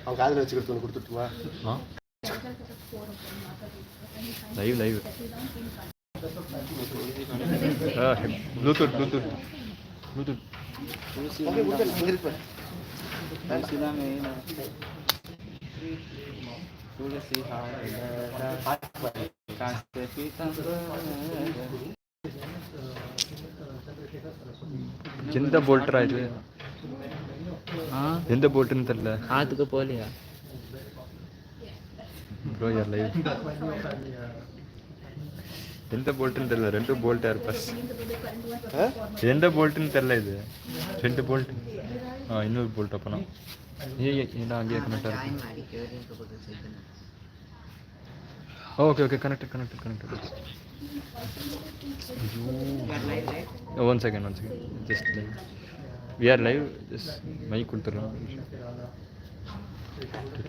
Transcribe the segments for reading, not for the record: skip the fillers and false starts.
அவன் காதில் வச்சுக்கிறது ஒன்று கொடுத்துட்டுமா? Live live Bluetooth Bluetooth Bluetooth எந்த போல்ட்டரா இது? எந்த போல்ட்டுன்னு தெரியல. ஆத்துக்கு போலியா ப்ரோ யார் லைவ்? எந்த போல்ட்டுன்னு தெரியல. 2 போல்ட் ஏர் பஸ். எந்த போல்ட்டுன்னு தெரியல. இது 2 போல்ட். இன்னொரு போல்ட் அப்பனா ஏன்னா அங்கேயே கனெக்டாக இருக்கு. Okay okay connected connected connected. One second just live. We are live. Just mic கொடுத்துட்றோம்.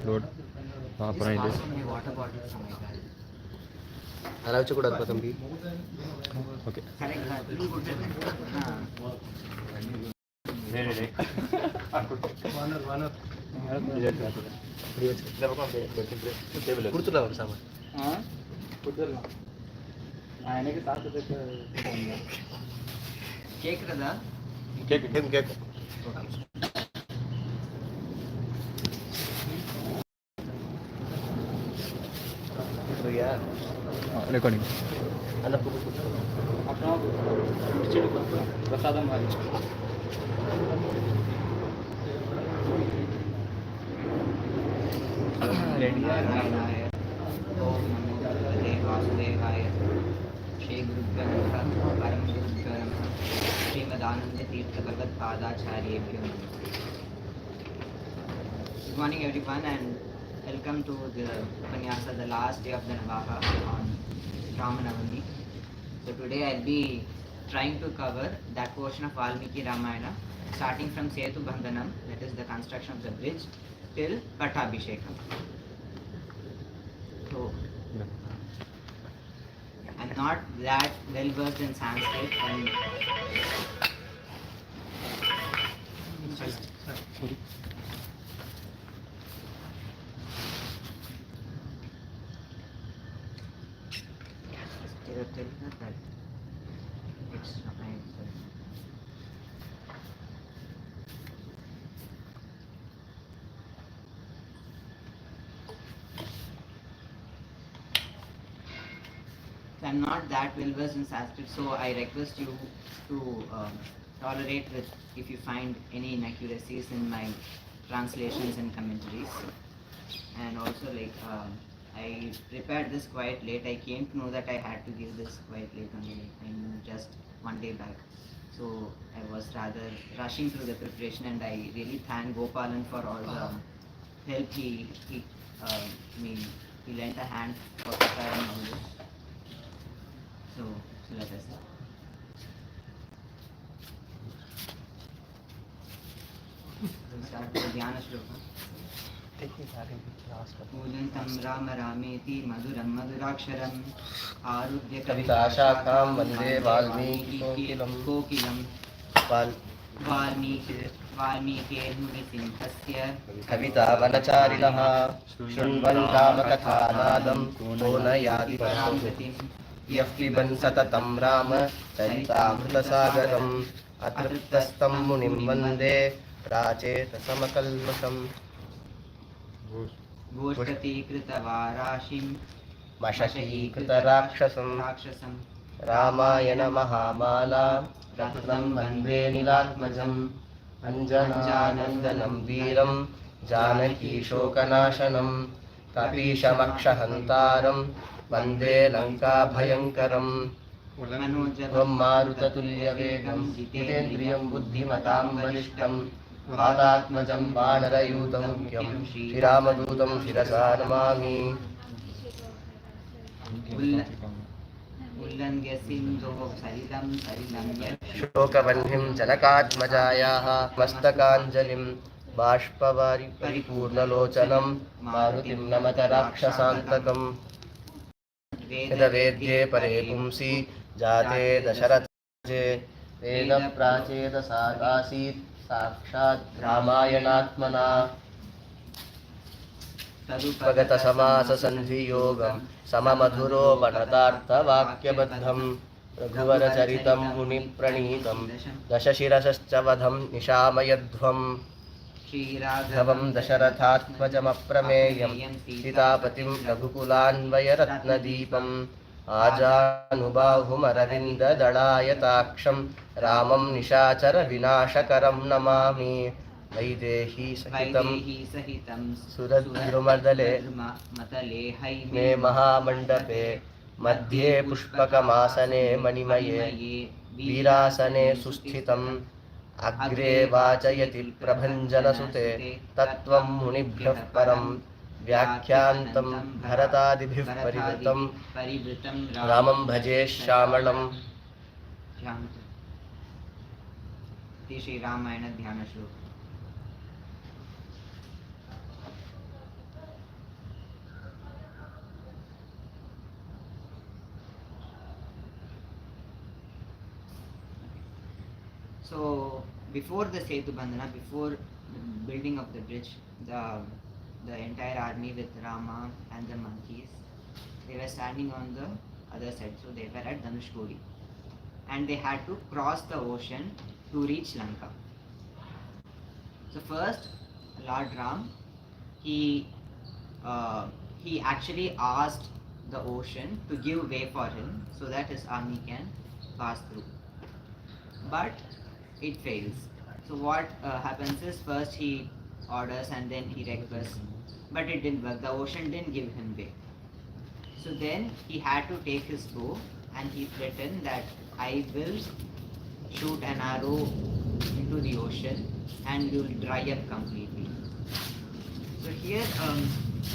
லோட். அப்புறம் இது அதை வச்சக்கூடாதுப்பா தம்பி. ஓகே கொடுத்துடலாம் ஒரு சாமான். கொடுத்துடலாம். எனக்கு சாப்பிட்டதுக்கு கேட்குறதா? கேட்கும் கேட்கும். ரெக்கார்டிங் அந்த புக்கு கொடுத்துருவோம். அப்புறம் பிரசாதம் மாதிரி नारायणाय ओम नमो भगवते वासुदेवाय श्री गुरुभ्यो नमः परम गुरुभ्यो नमः श्रीमदानंद तीर्थ भगवत पादाचार्येभ्यो नमः. Good morning everyone and welcome to the Upanyasa, the last day of the Navaham on Ramanayana. So today I'll be trying to cover that portion of Valmiki Ramayana starting from Setu Bandhanam, that is the construction of the bridge, till Pattabhishekam. So, I'm not that well versed in Sanskrit and it's I'm not that well versed in Sanskrit, so I request you to tolerate with if you find any inaccuracies in my translations and commentaries. And also I prepared this quite late. I came to know that I had to give this quite late only. I knew just one day back. So I was rather rushing through the preparation, and I really thank Gopalan for all the help he lent a hand for preparing all this. So let us start with the Dhyana Shloka. Pujantam Rama Rameti Maduram Maduraksharam Arudhya Kavitashakam Vande Valmiki Kokilam Valmiki Nurisimhasya Kavita Vanacharilaha Shunvantamakathanadam Kona Yadi Paramgatim Yah piban satatam Rama Charitamrtasagaram Atriptastam Munim Vande Pracheta Samakalmasam Goshpati Kritavarashim Mashashikita Rakshasam Ramayana Mahamala Ratnam Vande Nilatmajam Anjanandanam Veeram Janaki Shokanashanam Kapishamakshahantaram Vande Lanka Bhayankaram Marutatulya Vegam Jitendriyam Buddhimatam Valishtam Bharatmajam Vanarayutam Mukyam Shiramadutam Shirasa Namami Ullanghya Sindho Sarilam Yat Shokavanhim Janakatmajayaha Mastakanjalim Bashpavari Paripurnalochanam Marutim Namata Rakshasantakam वेदवेद्ये परे पुंसि जाते दशरथे वेदप्राचेदसादासीत् साक्षात् रामायणात्मना स्वगतसमाससन्धियोगं सममधुरोपणतार्थवाक्यबद्धं रघुवरचरितं मुनिप्रणीतं दशशिरसश्च वधं निशामयध्वम् श्रीराघवं दशरथात्मजमप्रमेयं सीतापतिं रघुकुलान्वयरत्नदीपम् आजानुबाहुमरविन्ददलायताक्षं रामं निशाचरविनाशकरं नमामि वैदेही सहितं सुरद्रुमदले मे महामण्डपे मध्ये पुष्पकमासने मणिमये वीरासने सुस्थितम् अग्रे वाचयति प्रभञ्जनसुते तत्त्वं मुनिभ्यः परं व्याख्यान्तं भरतादिभिः परिवृतं रामं भजे श्यामलम् श्री रामायण ध्यान श्लोक. So before the Setu Bandhana, before building of the bridge, the entire army with Rama and the monkeys, they were standing on the other side. So they were at Dhanushkodi, and they had to cross the ocean to reach Lanka. So first, Lord Ram, he actually asked the ocean to give way for him so that his army can pass through. But it fails. So what happens is, first he orders and then he requests, but it didn't work. The ocean didn't give him way. So then he had to take his bow and he threatened that I will shoot an arrow into the ocean and you will dry up completely. So here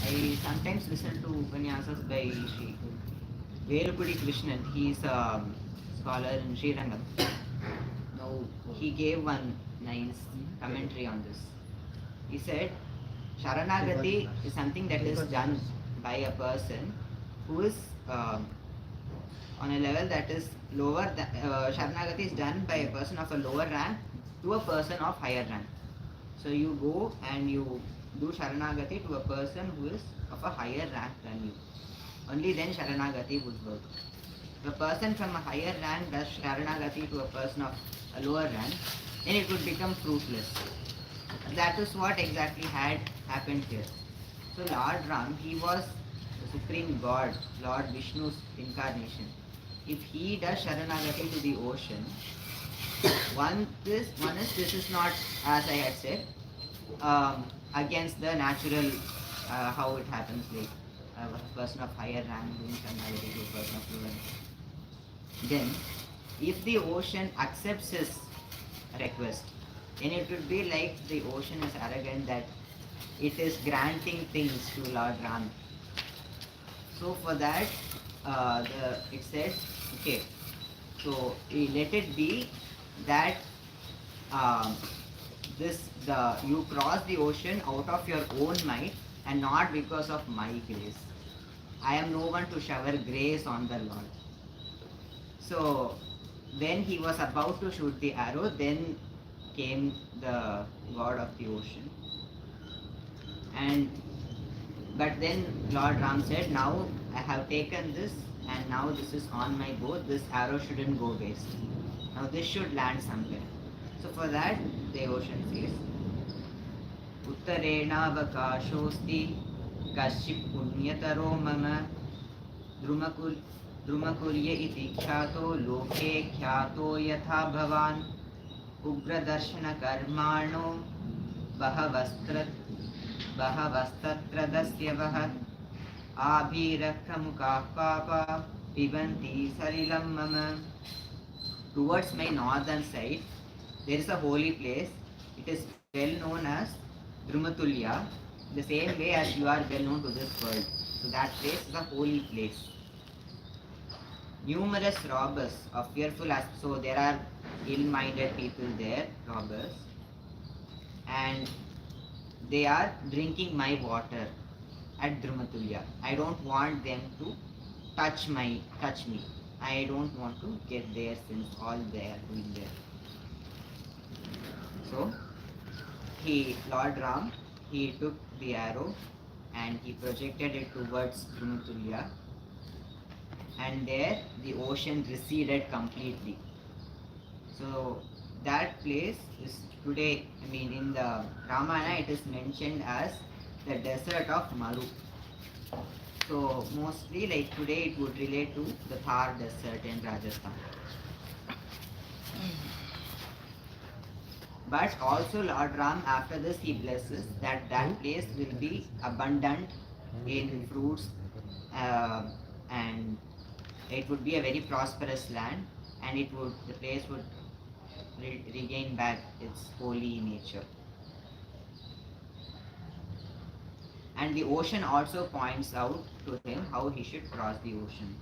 I sometimes listen to Upanyasas by Sri Velupudi Krishnan. He is a scholar in Sri Rangam. He gave one nice commentary on this. He said, Sharanagati is something that is done by a person who is on a level that is lower than, Sharanagati is done by a person of a lower rank to a person of higher rank. So you go and you do Sharanagati to a person who is of a higher rank than you. Only then Sharanagati would work. If a person from a higher rank does Sharanagati to a person of a lower rank, then it would become fruitless. That is what exactly had happened here. So Lord Ram, he was the supreme God, Lord Vishnu's incarnation. If he does Sharanagati to the ocean, one is this is not, as I had said, against the natural how it happens, like a person of higher rank doing Sharanagati to a person of lower rank. Then if the ocean accepts his request, then it would be like the ocean is arrogant that it is granting things to Lord Ram. So for that, it says, okay, so let it be that you cross the ocean out of your own might and not because of my grace. I am no one to shower grace on the Lord. So when he was about to shoot the arrow, then came the god of the ocean. But then Lord Ram said, now I have taken this and now this is on my bow, this arrow shouldn't go waste. Now this should land somewhere. So for that the ocean says, Uttarena vakashosti kaship punyataro mama drumakulya iti kyato loke kyato yatha bhavan ugradarshana karmano bahavastatradasya vahat abhirakhamukah papa pibanti sarilam mama. Towards my northern side there is a holy place. It is well known as Drumatulya, the same way as you are well known to this world. So that place is a holy place. Numerous robbers of fearful aspect, so there are ill-minded people there, robbers, and they are drinking my water at Drumatulya. I don't want them to touch me. I don't want to get there since all they are doing there. So Lord Ram, he took the arrow and he projected it towards Drumutulya, and there the ocean receded completely. So that place is today, in the Ramayana it is mentioned as the desert of Maru. So mostly like today it would relate to the Thar desert in Rajasthan. But also Lord Ram, after this he blesses that place will be abundant in fruits, and it would be a very prosperous land, and the place would regain back its holy nature. And the ocean also points out to him how he should cross the ocean.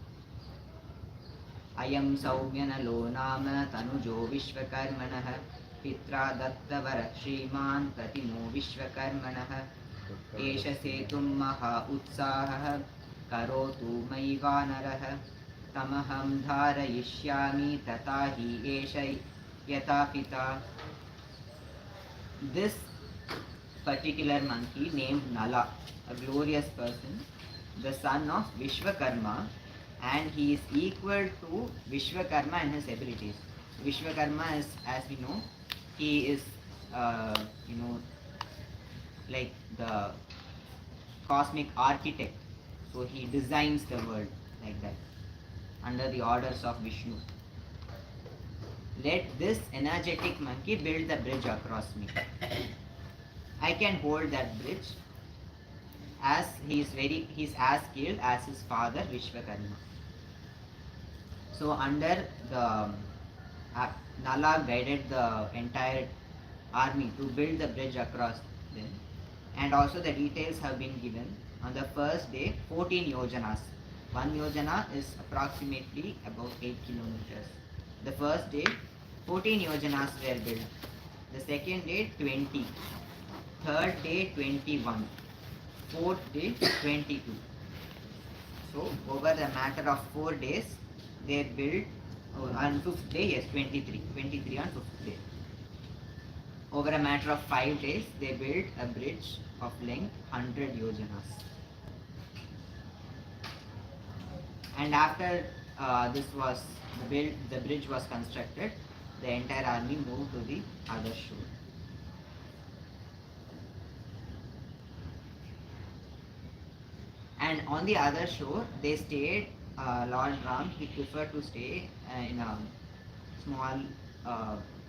Ayam saumyanalo nama tanujo vishvakarmanah pitra dattavara shriman pratimo vishvakarmanah esha setum maha utsahah karotu maivanarah tamaham dharayishyami tatahi esha yata pita. This particular monkey named Nala, a glorious person, the son of Vishwakarma, and he is equal to Vishwakarma in his abilities. Vishwakarma is, as we know, he is, like the cosmic architect. So he designs the world like that, under the orders of Vishnu. Let this energetic monkey build the bridge across me. I can hold that bridge, as he is as skilled as his father Vishwakarma. So under the Nala guided the entire army to build the bridge across them, and also the details have been given. On the first day, 14 yojanas. 1 yojana is approximately about 8 kilometers. The first day, 14 yojanas were built. The second day, 20. Third day, 21. Fourth day, 22. So over the matter of 4 days, they built. On 5th day, yes, 23. 23 on 5th day. Over a matter of 5 days, they built a bridge of length 100 yojanas. And after this was built, the bridge was constructed, the entire army moved to the other shore. And on the other shore, they stayed. Lord Ram, he preferred to stay in a small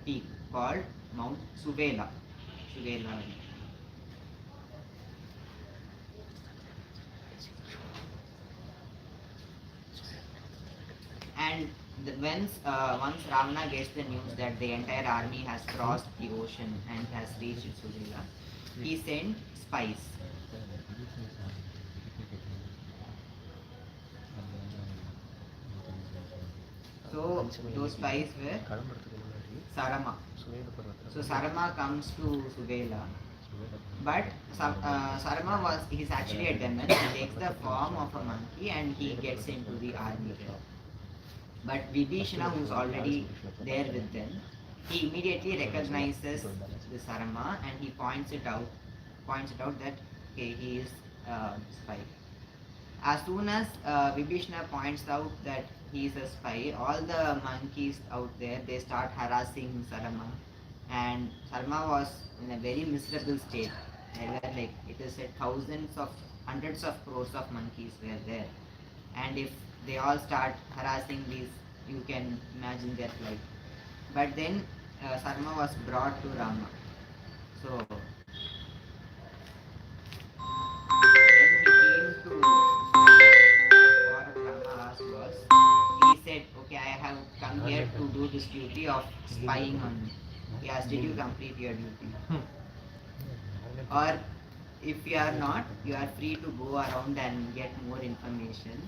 peak called Mount Suvela. And once Ravana gets the news that the entire army has crossed the ocean and has reached Suvela, he sent spies. So those spies were Sarama. So Sarama comes to Suvela, but Sarama he's actually a demon. He takes the form of a monkey and he gets into the army there. But Vibhishana, who's already there with them, he immediately recognizes the Sarama and he points it out that okay, he is a spy. As soon as Vibhishana points out that he is a spy, all the monkeys out there, they start harassing Sarama, and Sarama was in a very miserable state. There were like, it is said, hundreds of crores of monkeys were there, and if they all start harassing these, you can imagine their plight. But then Sarma was brought to Rama. So when he came to what Rama asked was, he said, okay, I have come here to do this duty of spying on you. He asked, did you complete your duty? Or if you are not, you are free to go around and get more information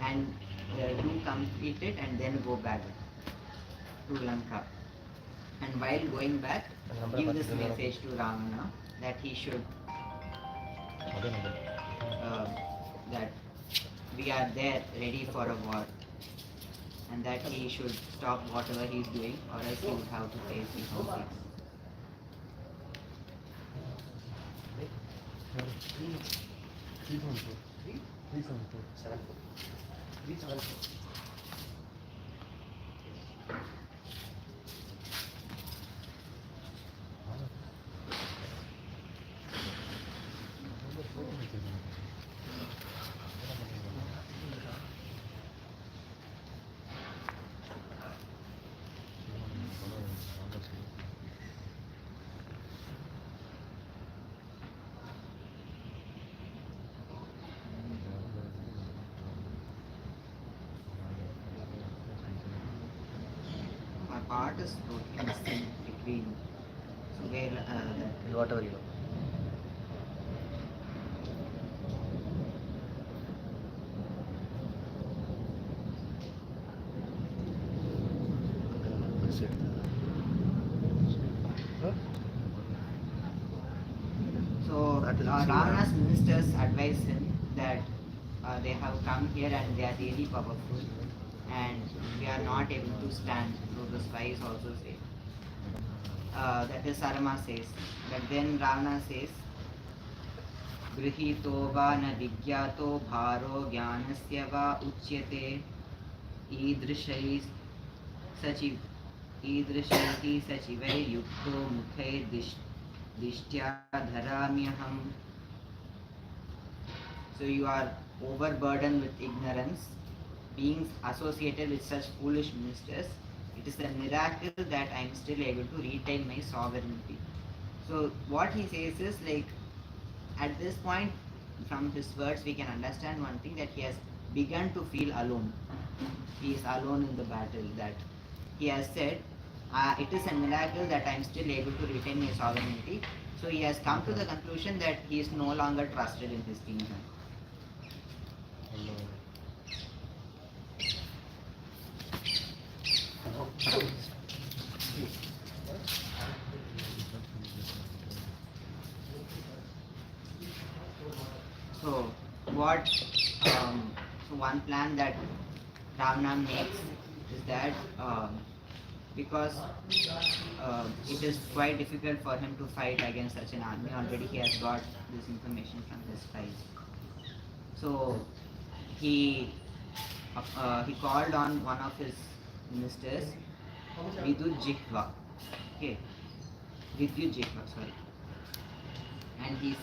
and do complete it and then go back to Lanka. And while going back, give this message to Ravana that he should that we are there ready for a war, and that he should stop whatever he is doing, or else he would have to face the conflicts. My part is totally missing between. So where Whatever you know. So Ravana's ministers advise him that they have come here and they are really powerful, and we are not able to stand. So the spies also say. That is Sarama says. But then Ravana says, Grihito va na vigyato bharo jnanasya va uchyate idrishais sachiv idrishaihi sachivai yukto mukhe dishtya dharamyaham. So you are overburdened with ignorance, being associated with such foolish ministers. It is a miracle that I am still able to retain my sovereignty. So what he says is like, at this point, from his words we can understand one thing, that he has begun to feel alone. He is alone in the battle. That he has said, it is a miracle that I am still able to retain my sovereignty. So he has come to the conclusion that he is no longer trusted in his kingdom. So what so one plan that Ravana makes is that because it is quite difficult for him to fight against such an army. Already he has got this information from his spies. So he called on one of his ministers, Vidyujjihva. Okay, Vidyujjihva, sorry. And he's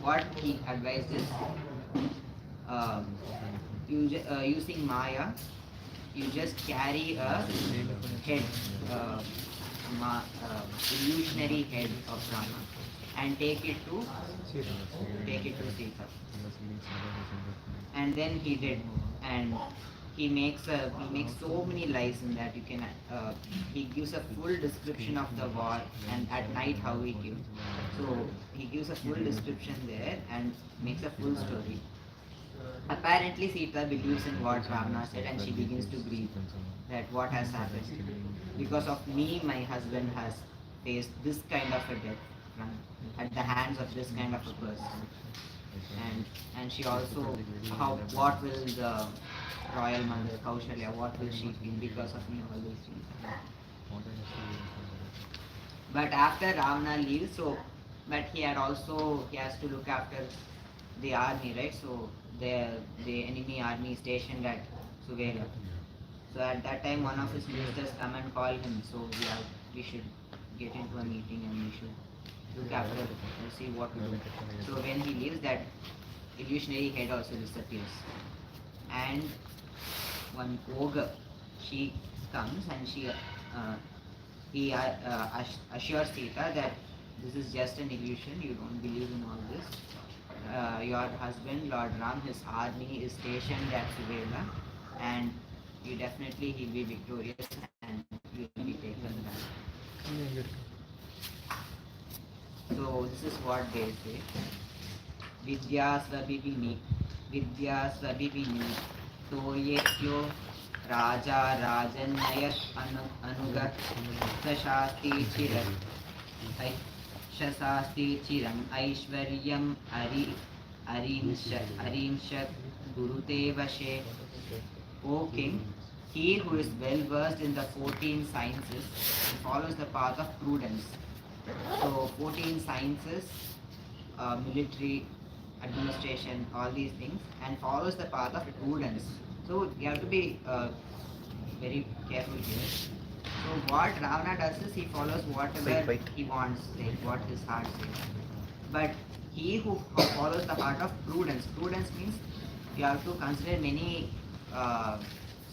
what he advised is using Maya, you just carry a head, illusionary head of Rama, and take it to Sita. And then he did, and he makes so many lies in that you can. He gives a full description of the war and at night how he killed. So he gives a full description there and makes a full story. Apparently Sita believes in what Ravana said, and she begins to grieve that what has happened. Because of me, my husband has faced this kind of a death at the hands of this kind of a person. And she also, what will the royal mother Kaushalya, what will she feel because of me, all these things. But after Ravana leaves, but he has to look after the army, right? So the enemy army stationed at Suvela. So at that time, one of his ministers come and call him. So we should get into a meeting and we should look after it and see what to do. So when he leaves, that illusionary head also disappears. And one ogre, she comes and he assures Sita that this is just an illusion, you don't believe in all this. Your husband, Lord Ram, his army is stationed at Suvela, and he'll be victorious and you will be taken back. So this is what they say. Vidyasvabhivini toyetyo raja rajanyayat anugat sashasti chiram aishwaryam arimshat Gurute Vashe. O king, he who is well versed in the 14 sciences and follows the path of prudence. So 14 sciences, military, administration, all these things, and follows the path of prudence. So you have to be very careful here. So what Ravana does is he follows whatever Wait. he wants, like what his heart says. But he who follows the path of prudence, prudence means you have to consider many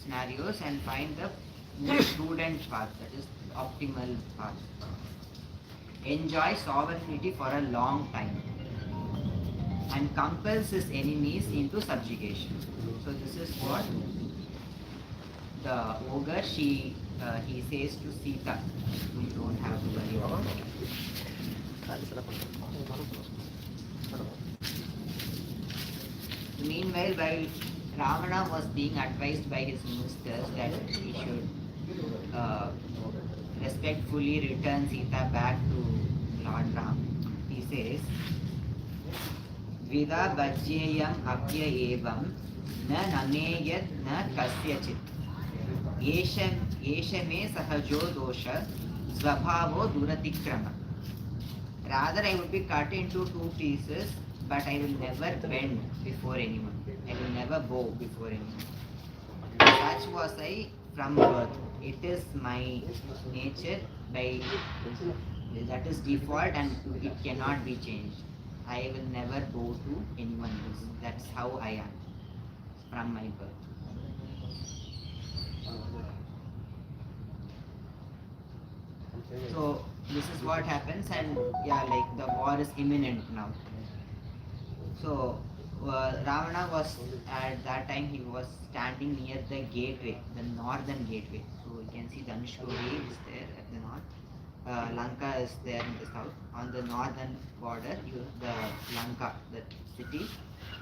scenarios and find the most prudent path, that is the optimal path. Enjoy sovereignty for a long time and compels his enemies into subjugation. So this is what the ogre he says to Sita. You don't have to worry about it. Meanwhile, while Ravana was being advised by his ministers that he should respectfully return Sita back to Lord Ram, he says, Vida bhajyeyam apya evam na nameyat na kasyachit yesha me sahajo dosha svabhavo duratikrama. Rather, I would be cut into two pieces, but I will never bend before anyone. I will never bow before anyone. Such was I from birth. It is my nature, that is default and it cannot be changed. I will never bow to anyone else. That's how I am from my birth. So this is what happens, and yeah, like the war is imminent now. So Ravana was at that time he was standing near the gateway, the northern gateway. So you can see Dhanushkodi is there at the north. Lanka is there in the south. On the northern border, the Lanka, the city,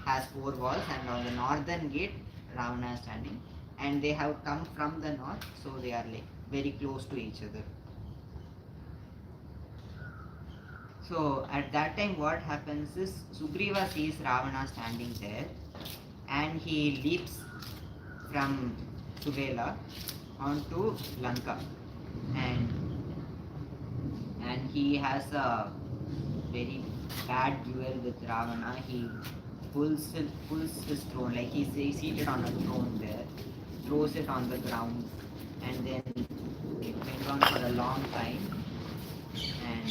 has 4 walls, and on the northern gate, Ravana is standing. And they have come from the north, so they are like very close to each other. So at that time what happens is Sugriva sees Ravana standing there and he leaps from Suvela onto Lanka and he has a very bad duel with Ravana. He pulls his throne, like he's seated on a throne there, throws it on the ground, and then it went on for a long time, and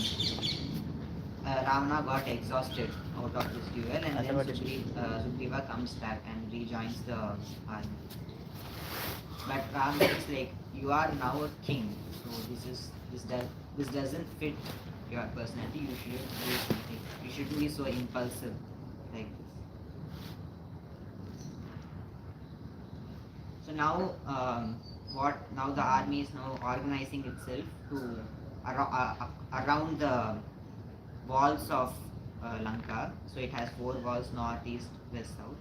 Ravana got exhausted out of this duel, and then Sugriva comes back and rejoins the army. But Ravana is like, you are now a king, so this doesn't fit your personality. You should do something. You shouldn't be so impulsive like this. So now, now the army is now organizing itself to around the walls of Lanka. So it has 4 walls: north, east, west, south.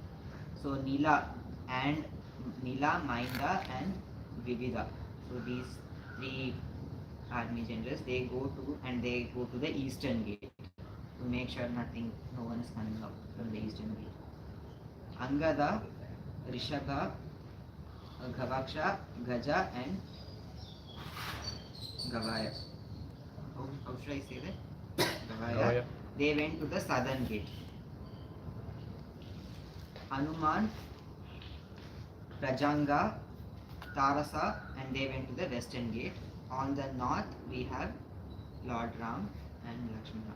So Nila, Mainda and Vivida. So these 3 army generals, they go to the eastern gate to make sure no one is coming out from the eastern gate. Angada, Rishabha, Gavaksha, Gaja and Gavaya. How should I say that? Gavaya. They went to the southern gate. Hanuman, Rajanga, Tarasa, and they went to the western gate. On the north we have Lord Ram and Lakshmana.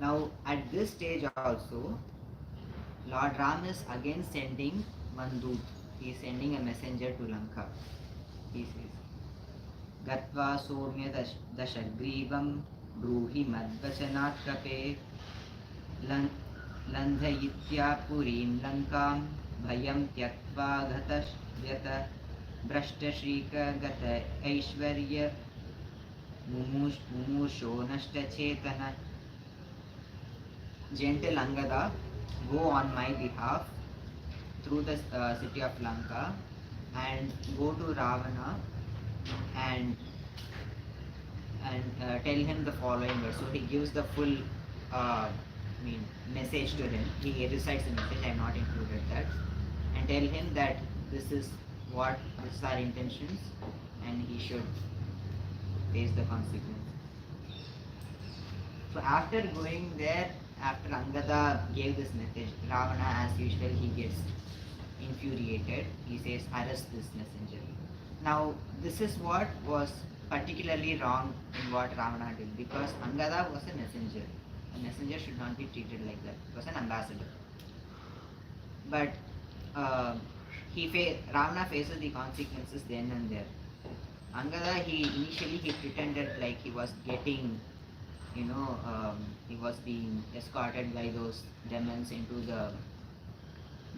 Now at this stage also, Lord Ram is again sending Mandut. He is sending a messenger to Lanka. He says, Gatva somya dashagrivam bruhi madvachanat kape landhayitya purim lankam bhayam tyaktva gata vyata brashta shrika gata aishvarya mumusho nashta chetana. Gentle Angada, go on my behalf through the city of Lanka and go to Ravana and tell him the following words. So he gives the full message to him. He recites the message. I have not included that, and tell him that this is our intentions, and he should face the consequences. So after going there, after Angada gave this message, Ravana, as usual, he gets infuriated. He says, arrest this messenger. Now, this is what was particularly wrong in what Ravana did, because Angada was a messenger. A messenger should not be treated like that. He was an ambassador. But Ravana faces the consequences then and there. Angada, initially he pretended like he was getting, he was being escorted by those demons into the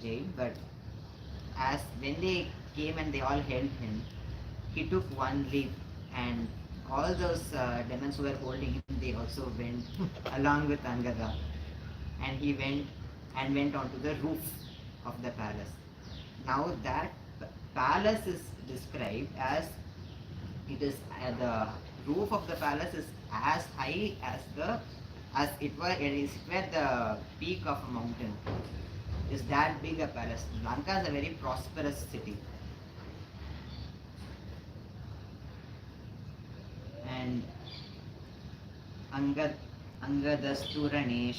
jail. But as when they came and they all held him, he took one leap, and all those demons who were holding him, they also went along with Angada, and he went onto the roof of the palace. Now that palace is described as it is the roof of the palace is as high as it were the peak of a mountain. Is that big a palace. Lanka is a very prosperous city. And Angadasturane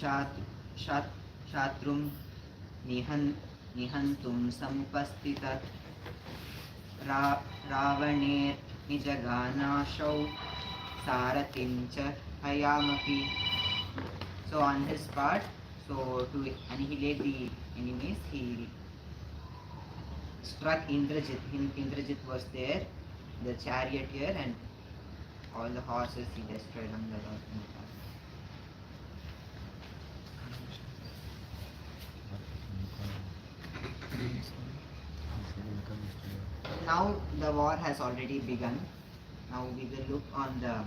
Shatrum Nihantum Sampastita Ravaner Nijaganashau Saratincha Hayamapi. So on his part, to annihilate the enemies, he struck Indrajit. Indrajit was there, the charioteer, and all the horses he destroyed on the road. Now the war has already begun. Now we will look on the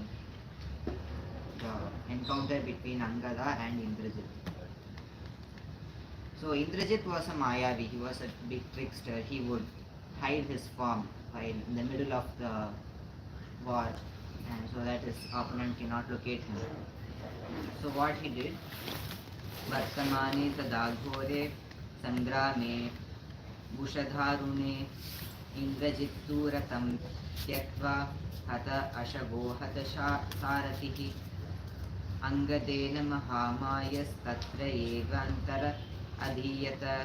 encounter between Angada and Indrajit. So Indrajit was a Mayavi, he was a big trickster. He would hide his form while in the middle of the war, and so that his opponent cannot locate him. So what he did, Vartamani Tadaghore Sangrame Bushadharune Indrajituratam Tyakva Hata Ashago Hata Saratihi Angadena Mahamayas Tatra Evantara Adhiyata.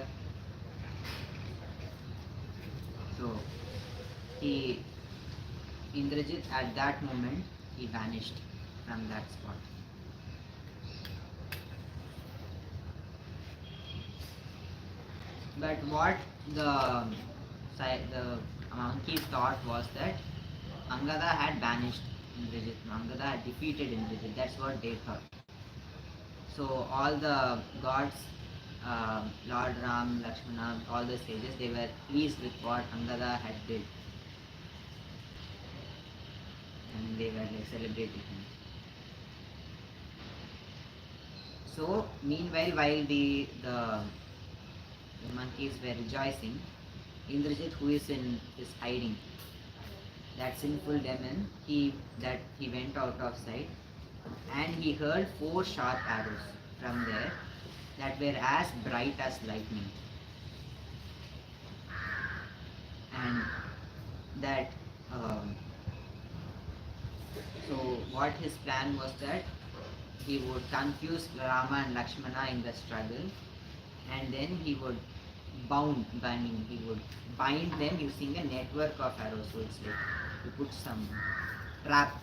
So Indrajit at that moment he vanished from that spot. But what the monkeys thought was that Angada had banished Indrajit. Angada had defeated Indrajit. That's what they thought. So all the gods, Lord Ram, Lakshmana, all the sages, they were pleased with what Angada had did, and they were like celebrating him. So meanwhile, while the monkeys were rejoicing, Indrajit, who is hiding, that sinful demon, he went out of sight, and he hurled 4 sharp arrows from there that were as bright as lightning. And that so what his plan was that he would confuse Rama and Lakshmana in the struggle, and then he would bind them using a network of arrows. So it's like you put some trap,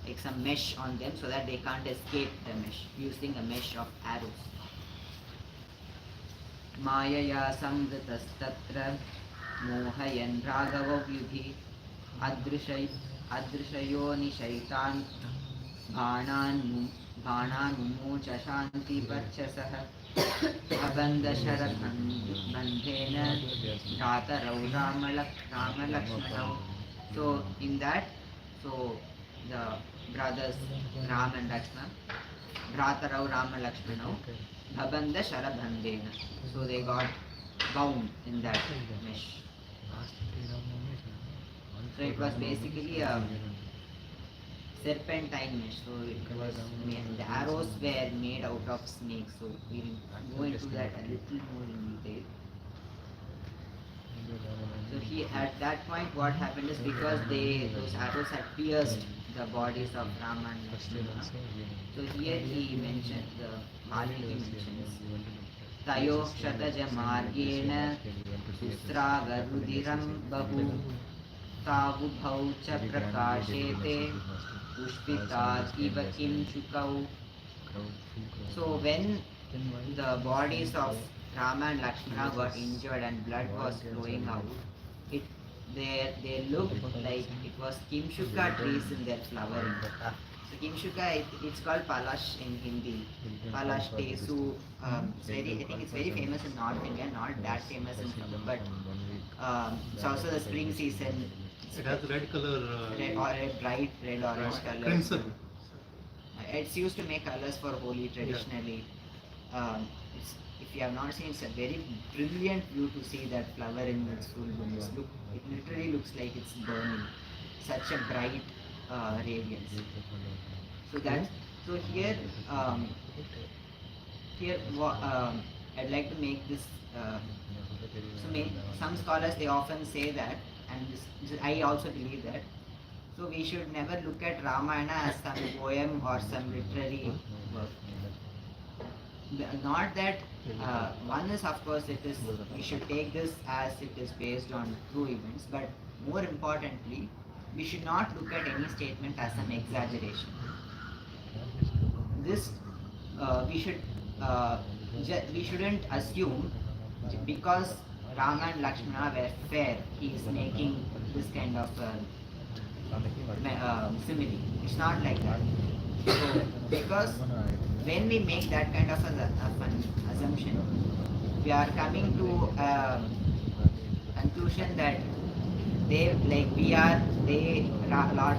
like some mesh on them so that they can't escape the mesh, using a mesh of arrows. Mayaya samvritastatra mohayan ragavavyudhi adrishayo nishaitan bhananumucha shanti varchasah abandasharabandhena dhatarau ramalakshmanau. So in that, so the brothers Ram and Lakshmana, Dhratarau Rama Lakshmanau, Bhabanda Sharabandena. So they got bound in that mesh. So it was basically a serpentine mesh. So it was the arrows were made out of snakes. So we will go into that a little more in detail. So he at that point what happened is because those arrows had pierced the bodies of Rama and Lakshmana. So here he mentioned the Valmiki mentions Tayo Shataja Margena Susraga Rudiram Bahu Tavu Bhaucha Prakashete Pushpitat Iva Kim Shukau. So when the bodies of Rama and Lakshmana got injured and blood was flowing out, it they looked like it was Kimshuka trees in their flowering. So Kimshuka, it's called Palash in Hindi. Palash Tesu. I think it's very famous in North India, not that famous in South, but it's also the spring season. It has red color. Red or a bright red orange color. Crimson. It's used to make colors for Holi traditionally. If you have not seen, it's a very brilliant view to see that flower in its full bloom. It literally looks like it's burning. Such a bright radiance. So here I'd like to make this. Some scholars they often say that, and I also believe that. So we should never look at Ramayana as some poem or some literary work. Not that one is, of course, we should take this as it is based on true events, but more importantly, we should not look at any statement as an exaggeration. This we shouldn't assume because Rama and Lakshmana were fair, he is making this kind of simile. It's not like that. So, because when we make that kind of an assumption, we are coming to a conclusion that Lord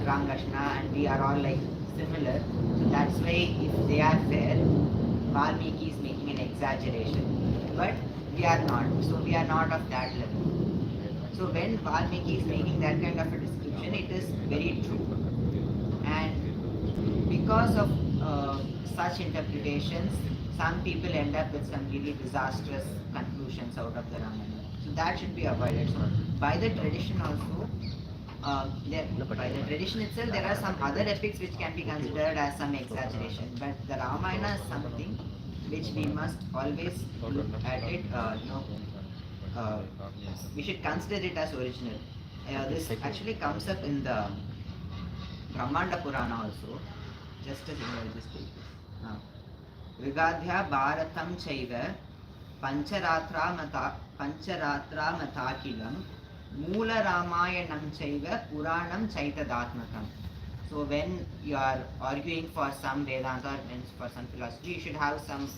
Ram, Lakshmana, and we are all like similar. So that's why if they are fair, Valmiki is making an exaggeration. But we are not. So we are not of that level. So when Valmiki is making that kind of a description, it is very true. And because of such interpretations, some people end up with some really disastrous conclusions out of the Ramayana. So that should be avoided. So by the tradition also, by the tradition itself, there are some other epics which can be considered as some exaggeration. But the Ramayana is something which we must always look at it. We should consider it as original. This actually comes up in the Brahmanda Purana also. Just a second, I'll just take this. Vigadhya Bharatam Chaiva Pancharatra Matakilam Moola Ramayanam Chaiva Puranam Chaitadatmakam. So when you are arguing for some Vedanta or for some philosophy, you should have some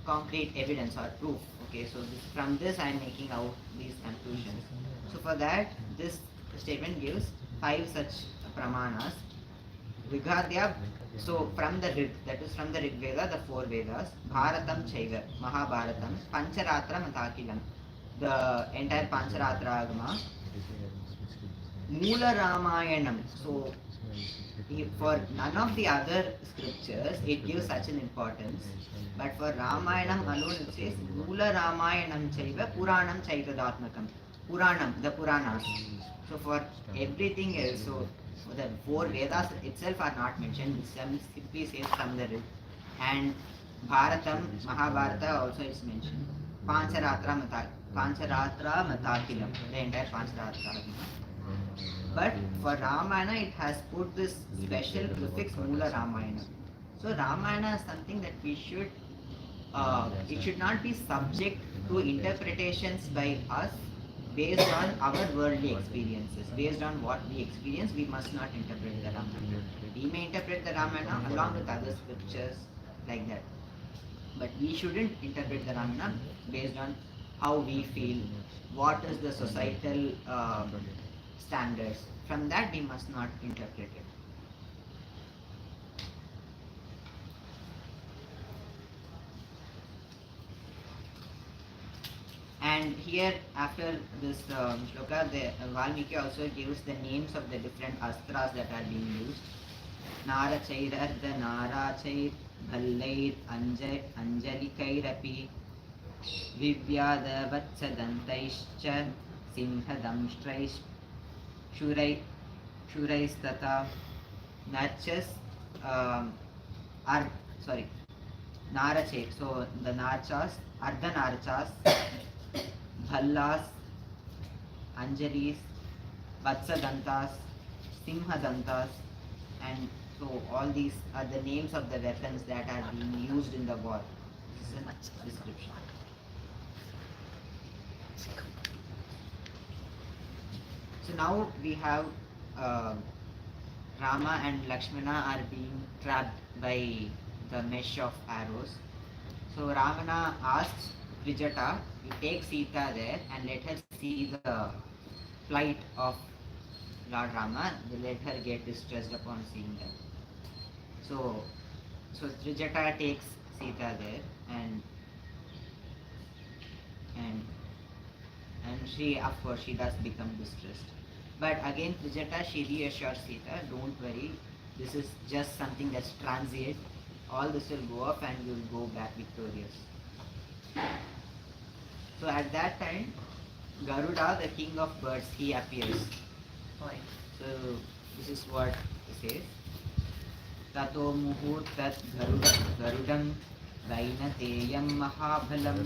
concrete evidence or proof. Okay, so from this I am making out these conclusions. So for that, this statement gives 5 such pramanas. Vigadhya, so from the Rig, that is from the Rig Veda, the 4 Vedas, Bharatam Chaiva, Mahabharatam, Pancharatra Matakilam, the entire Pancharatra Agama, Moola Ramayanam. So for none of the other scriptures it gives such an importance, but for Ramayanam alone it says Moola Ramayanam Chaiva Puranam Chaitadatmakam. Puranam, the Puranas. So for everything else, so the 4 Vedas itself are not mentioned, some simply says from the Rig. And Bharatam, Mahabharata also is mentioned. Pancharatra Matakilam, the entire Pancharatra. But for Ramayana it has put this special prefix Moola Ramayana. So Ramayana is something that we should, it should not be subject to interpretations by us based on our worldly experiences. Based on what we experience, we must not interpret the Ramayana. We may interpret the Ramayana along with other scriptures like that. But we shouldn't interpret the Ramayana based on how we feel, what is the societal standards. From that we must not interpret it. And here after this shloka, Valmiki also gives the names of the different astras that are being used. नारचैरर्धनाराचैर् भल्लैर् अंजलिकैरपि विव्याधवत्सदन्तैश्च सिंहदंष्ट्रैश्शूरैस्तथा Natchez, ar sorry, Narache. So the Narchas, Ardhanarchas, Bhallas, Anjalis, Vatsadantas, Simhadantas, and so all these are the names of the weapons that are being used in the war. This is a description. So now we have Rama and Lakshmana are being trapped by the mesh of arrows. So Ravana asks Vijata to take Sita there and let her see the flight of Lord Rama. Let her get distressed upon seeing that. So Vijata takes Sita there and she, of course, she does become distressed. But again, Vijata, she reassures Sita, don't worry, this is just something that's transient. All this will go up and you will go back victorious. So at that time, Garuda, the king of birds, he appears. So this is what he says. Tato muhurtat garudam vainateyam mahabhalam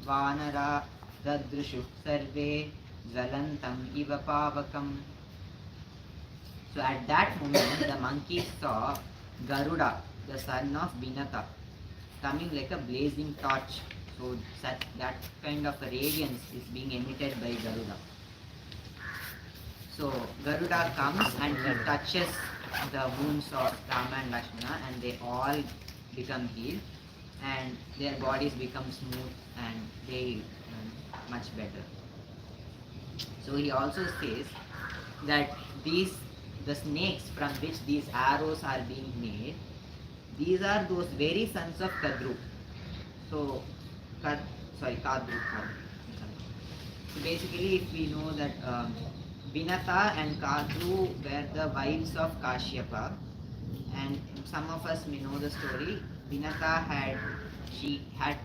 vanara dadrishu sarve Jalantam iva pavakam. So at that moment, the monkeys saw Garuda, the son of Vinata, coming like a blazing torch. So that kind of a radiance is being emitted by Garuda. So Garuda comes and he touches the wounds of Rama and Lakshmana, and they all become healed, and their bodies become smooth and they much better. So he also says that the snakes from which these arrows are being made, these are those very sons of Kadru. So, Kadru. So basically, if we know that Vinata and Kadru were the wives of Kashyapa, and some of us may know the story. Vinata had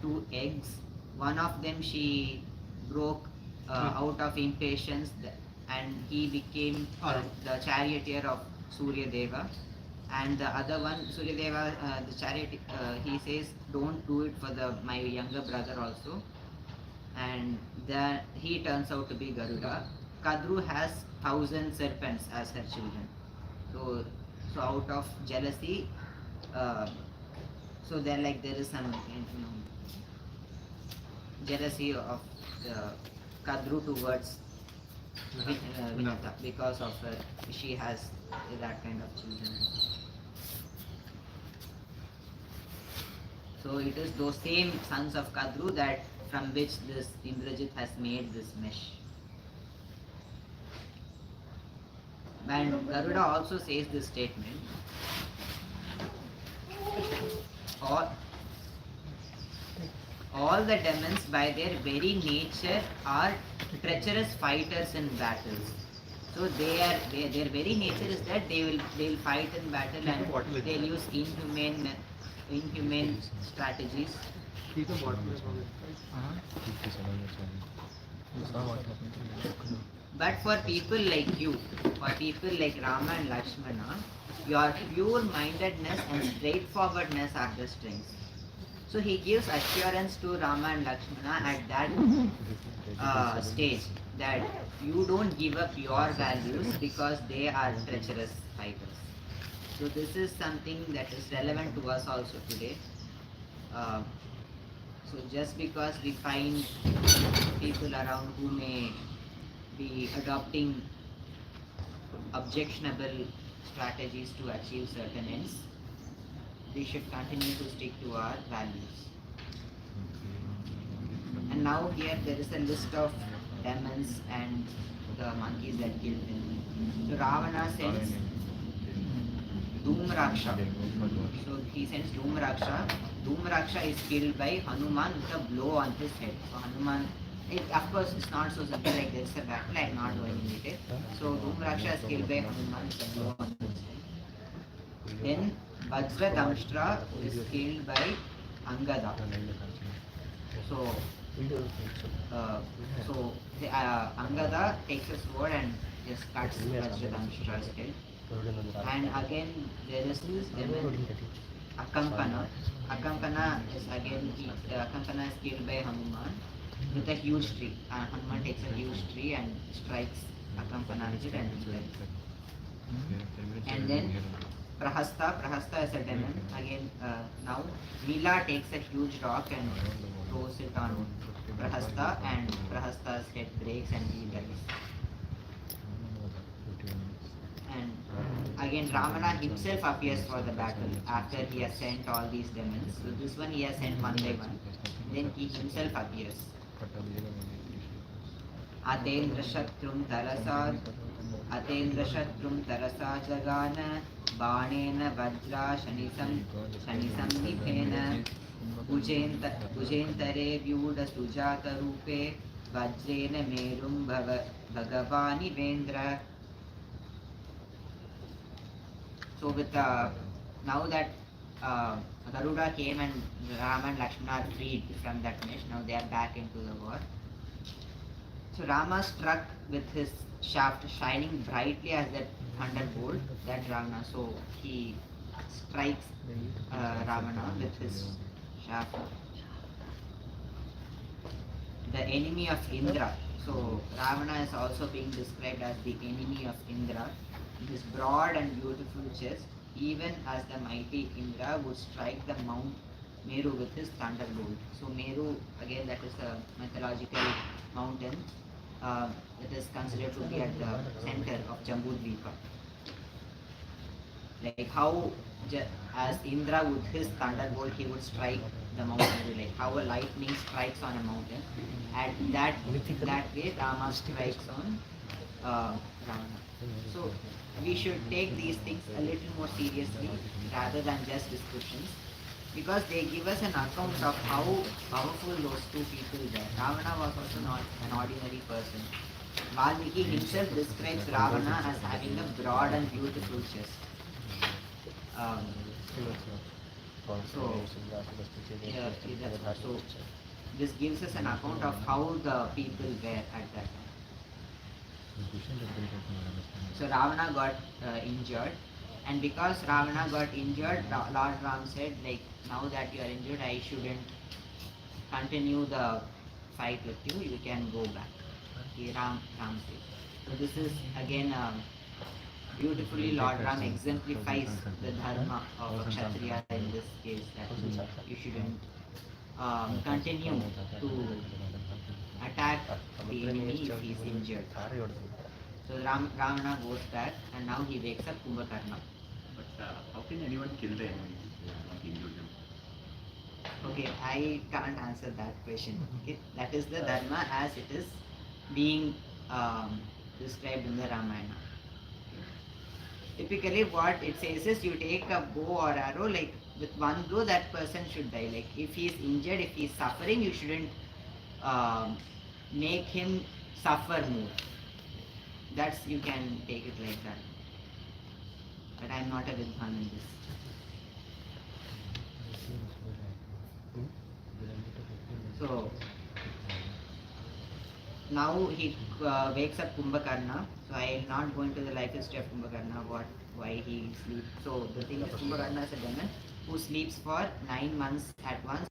2 eggs. One of them she broke out of impatience, and he became the charioteer of Surya Deva. And the other one, Surya Deva, the chariot, he says, don't do it for my younger brother also. And he turns out to be Garuda. Kadru has 1,000 serpents as her children. So out of jealousy, so there is some jealousy of Kadru towards Vinata because of she has that kind of children. So it is those same sons of Kadru that from which this Indrajit has made this mesh. And Garuda also says this statement: all the demons by their very nature are treacherous fighters in battles. So their very nature is that they'll fight in battle and they'll use inhumane strategies. But for people like you, for people like Rama and Lakshmana, your pure-mindedness and straightforwardness are the strengths. So he gives assurance to Rama and Lakshmana at that stage that you don't give up your values because they are treacherous fighters. So this is something that is relevant to us also today. So just because we find people around who may be adopting objectionable strategies to achieve certain ends, we should continue to stick to our values. And now here there is a list of demons and the monkeys that killed them. So Ravana sends Dhumraksha. So he sends Dhumraksha. Dhumraksha is killed by Hanuman with a blow on his head. So Hanuman, of course it's not so simple like there is a battle, I am not going into it. So Dhumraksha is killed by Hanuman with a blow on his head. Then Vajradamshtra is killed by Angada. So, Angada takes a sword and just cuts Vajradamshtra's head. And again there is this demon Akampana. Akampana is Akampana is killed by Hanuman with a huge tree. Hanuman takes a huge tree and strikes Akampana with it and he dies. And then Prahasta is a demon. Again, now Mila takes a huge rock and throws it on Prahasta, and Prahasta's head breaks and he dies. And again, Ramana himself appears for the battle after he has sent all these demons. So this one he has sent one by one. Then he himself appears. Atendra Shatrum Tarasa Jagana Banena Vajra Shanisam Nipena Ujentare Vyuda Sujata Rupe Vajrena Merum Bhagavani Vendra. So with now that Garuda came and Rama and Lakshmana are freed from that mesh, now they are back into the war. So Rama struck with his shaft shining brightly as that thunderbolt, that Ravana. So he strikes Ravana with his shaft. The enemy of Indra. So Ravana is also being described as the enemy of Indra. His broad and beautiful chest, even as the mighty Indra would strike the Mount Meru with his thunderbolt. So Meru, again, that is a mythological mountain that is considered to be at the center of Jambudvipa. Like how, as Indra with his thunderbolt, he would strike the mountain, like how a lightning strikes on a mountain. And that way, Rama strikes on Ravana. So we should take these things a little more seriously rather than just descriptions, because they give us an account of how powerful those two people were. Ravana was also not an ordinary person. Valmiki himself describes Ravana as having a broad and beautiful chest. So this gives us an account of how the people were at that time. So Ravana got injured, and because Ravana got injured, Lord Ram said, like, now that you are injured, I shouldn't continue the fight with you, you can go back. Ram said. So this is again beautifully Lord Ram exemplifies the dharma of a Kshatriya in this case, that you shouldn't continue to attack the enemy if he is injured. So Ravana goes back, and now he wakes up Kumbhakarna. But how can anyone kill the enemy not injure them? Okay, I can't answer that question. Okay, that is the dharma as it is being described in the Ramayana. Okay. Typically, what it says is you take a bow or arrow, like with one blow, that person should die. Like if he is injured, if he is suffering, you shouldn't make him suffer more. That's, you can take it like that. But I am not a Vidhan in this. So now he wakes up Kumbhakarna. So I will not go into the life history of Kumbhakarna, why he sleeps. So the thing is, Kumbhakarna is a demon who sleeps for 9 months at once.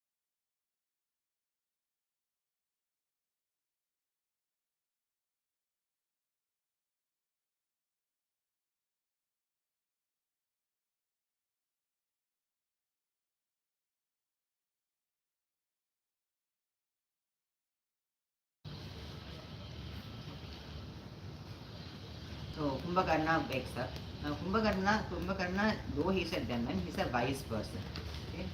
So Kumbhakarna wakes up. Now Kumbhakarna, though he is a demon, he is a wise person. Okay?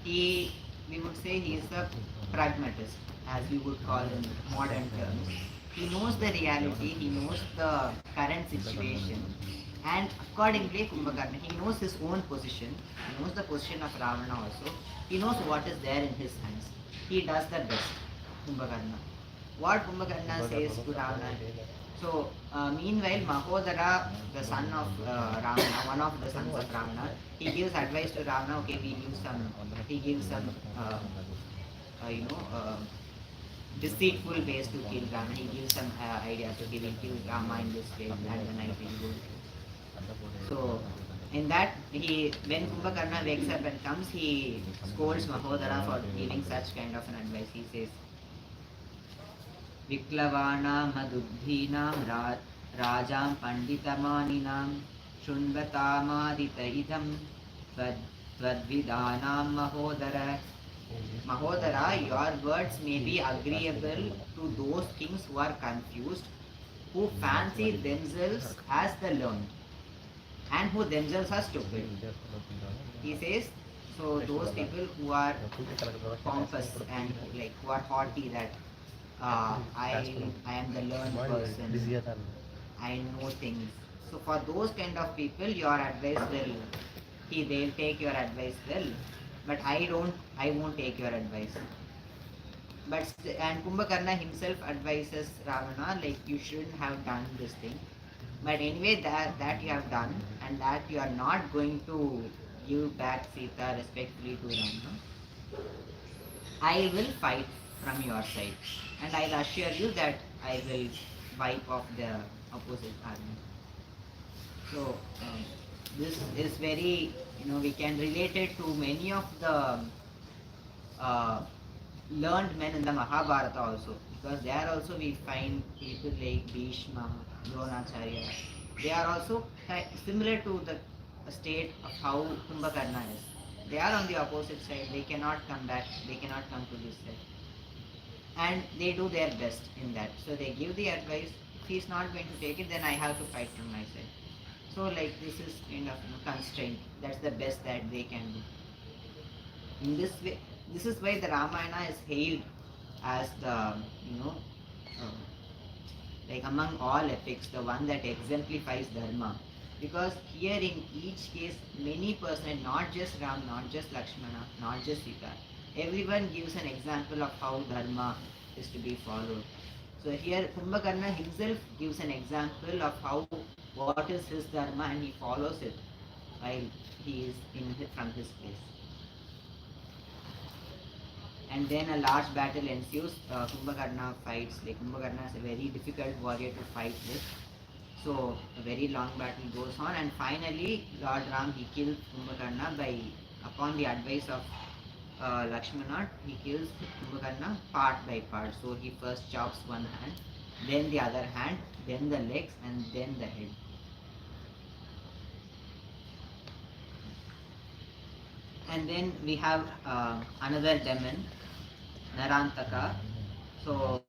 We would say he is a pragmatist, as we would call in modern terms. He knows the reality, he knows the current situation, and accordingly Kumbhakarna, he knows his own position, he knows the position of Ravana also, he knows what is there in his hands. He does the best, Kumbhakarna. What Kumbhakarna says to Ravana, So, meanwhile, Mahodara, the son of Ravana, one of the sons of Ravana, he gives advice to Ravana. Okay, he gives some, you know, deceitful ways to kill Rama. He gives some ideas. Okay, we'll kill Rama in this way, and the night will go. So, in that, when Kumbhakarna wakes up and comes, he scolds Mahodara for giving such kind of an advice. He says, विक्लवानां मदुद्धीनां राजां पण्डितमानिनां शृण्वतामादित इदं त्वद्विधानां महोदर. Mahodara, your words may be agreeable to those kings who are confused, who fancy themselves as the learned, and who themselves are stupid. He says, so those people who are pompous and like who are haughty that I am the learned person, I know things. So for those kind of people, your advice they'll take your advice well, but I won't take your advice. And Kumbhakarna himself advises Ravana like you shouldn't have done this thing. But anyway, that you have done, and that you are not going to give back Sita respectfully to Ravana, I will fight from your side, and I'll assure you that I will wipe off the opposite army. So this is very, we can relate it to many of the uh, learned men in the Mahabharata also, because there also we find people like Bhishma, Dronacharya. They are also similar to the state of how Kumbhakarna is. They are on the opposite side. They cannot come back. They cannot come to this side. And they do their best in that. So they give the advice. If he is not going to take it, then I have to fight from my side. So like this is kind of constraint. That's the best that they can do. In this way, this is why the Ramayana is hailed as the, like among all epics, the one that exemplifies dharma. Because here in each case, many persons, not just Ram, not just Lakshmana, not just Sita, everyone gives an example of how dharma is to be followed. So here Kumbhakarna himself gives an example of what is his dharma, and he follows it while he is from his place. And then a large battle ensues. Kumbhakarna fights. Like Kumbhakarna is a very difficult warrior to fight with. So a very long battle goes on, and finally Lord Ram, he kills Kumbhakarna upon the advice of Lakshmana. He kills Kumbhakarna part by part. So he first chops one hand, then the other hand, then the legs, and then the head. And then we have another demon, Narantaka. So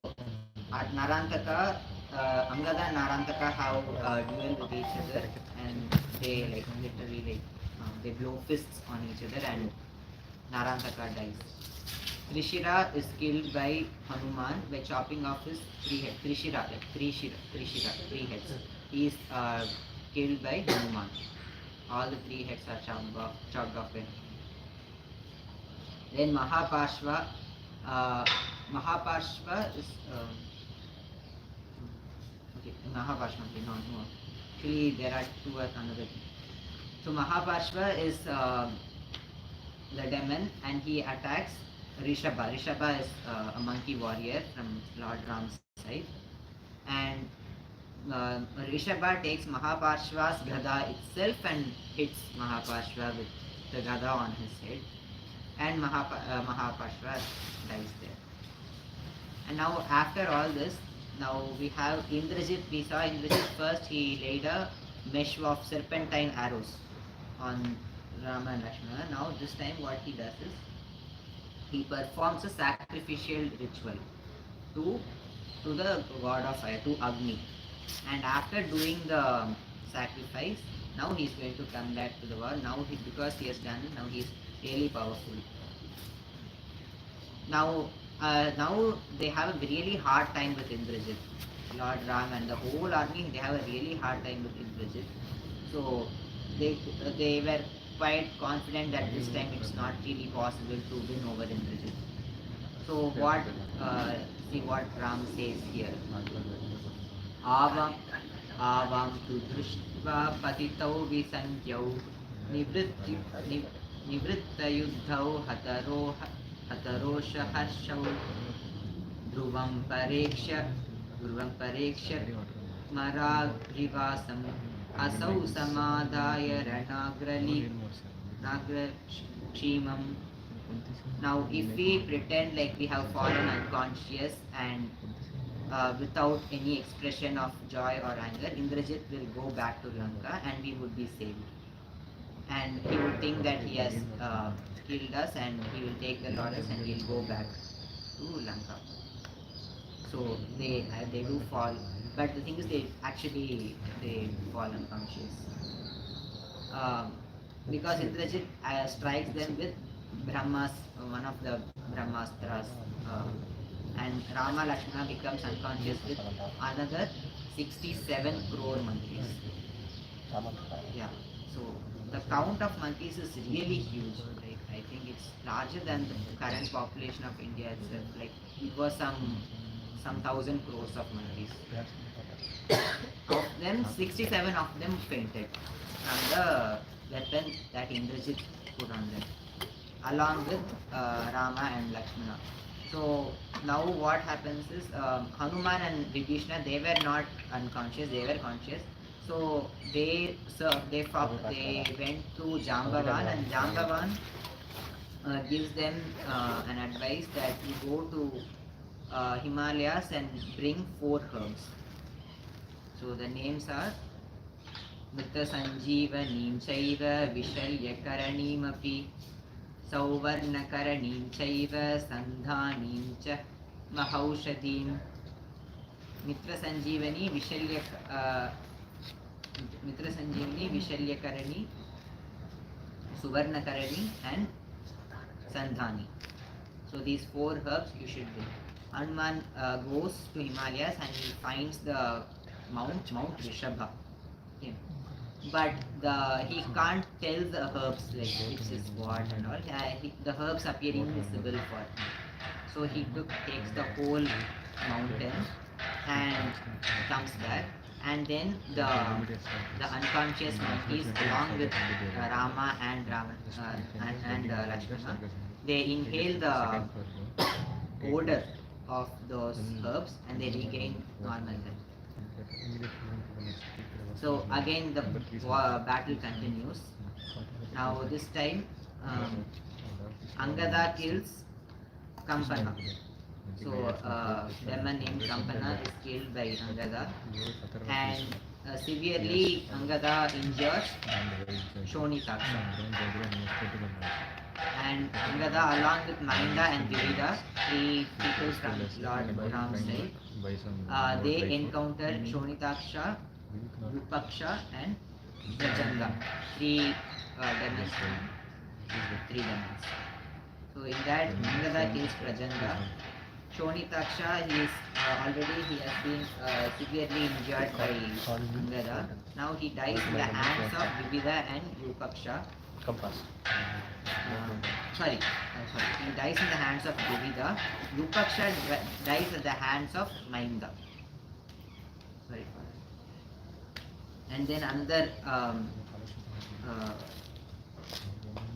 at Narantaka, Angada and Narantaka have duel with each other, and they literally they blow fists on each other, and Narantaka dies. Trishira is killed by Hanuman by chopping off his three heads. Trishira, three heads. He is killed by Hanuman. All the three heads are chopped off by him. Then Mahapashva. Mahapashva is Mahapashva. No. Actually, there are two at another. So Mahapashva is the demon, and he attacks Rishabha. Rishabha is a monkey warrior from Lord Ram's side, and Rishabha takes Mahapashva's gada itself and hits Mahapashva with the gada on his head, and Mahapashva dies there. And now after all this, now we have Indrajit. We saw Indrajit first. He laid a mesh of serpentine arrows on Rama and Lakshmana. Now this time what he does is he performs a sacrificial ritual to the god of fire, to Agni. And after doing the sacrifice, now he is going to come back to the world. Because he has done it, now he is really powerful. Now they have a really hard time with Indrajit. Lord Ram and the whole army, they have a really hard time with Indrajit. So they were quite confident that this time it's not really possible to win over Indrajit. So see what Ram says here. आवां आवां तु दृष्ट्वा पतितौ विसन्ध्यौ निवृत्ति निवृत्तयुद्धौ हतरोषहर्षौ ध्रुवं परेक्ष्य स्मराग्रिवासम् असौ समादाय नाग्रक्षीमम्. Now if we pretend like we have fallen unconscious and without any expression of joy or anger, Indrajit will go back to Lanka and we would be saved. And he would think that he has killed us and he will take the laurels and we'll go back to Lanka. So they do fall, but the thing is they fall unconscious. Because Indrajit strikes them with one of the Brahmastras, and Rama Lakshmana becomes unconscious with another 67 crore monkeys. Yeah, so the count of monkeys is really huge. Like I think it's larger than the current population of India itself. Like it was some thousand crores of monkeys. Of them, 67 of them fainted from the weapon that Indrajit put on them, along with Rama and Lakshmana. So now what happens is Hanuman and Vibhishana, they were not unconscious, they were conscious. So they went to Jambavan, and Jambavan gives them an advice that you go to Himalayas and bring 4 herbs. So the names are Mrita Sanjeevaneem Chaiva Vishalyakaraneem Api Sauvarnakaraneem Chaiva Sandhaneem Cha Mahaushadheem. Mitra Sanjeevani Vishalyakarani, Suvarnakarani and Sandhani. So these 4 herbs you should bring. Hanuman goes to Himalayas and he finds the Mount Rishabha. Okay. But he can't tell the herbs like which is what and all. The herbs appear invisible for him. So he takes the whole mountain and comes back. And then the unconscious monkeys, along with Rama and Lakshmana, they inhale the odor of those herbs and they regain normal health. So again the battle continues. Now this time Angada kills Kampana. So demon named Kampana is killed by Angada, and severely Angada injures Shonitaksha. And Angada along with Mahinda and Vivida, 3 people from Lord Ram's side, they encounter Shonitaksha, Rupaksha and Prajanga, 3 demons. So in that Angada kills Prajanga. Shonitaksha, he has been severely injured by Angada. Now he dies in the hands of Vivida and Rupaksha. He dies in the hands of Vivida. Rupaksha dies at the hands of Mahinda. And then another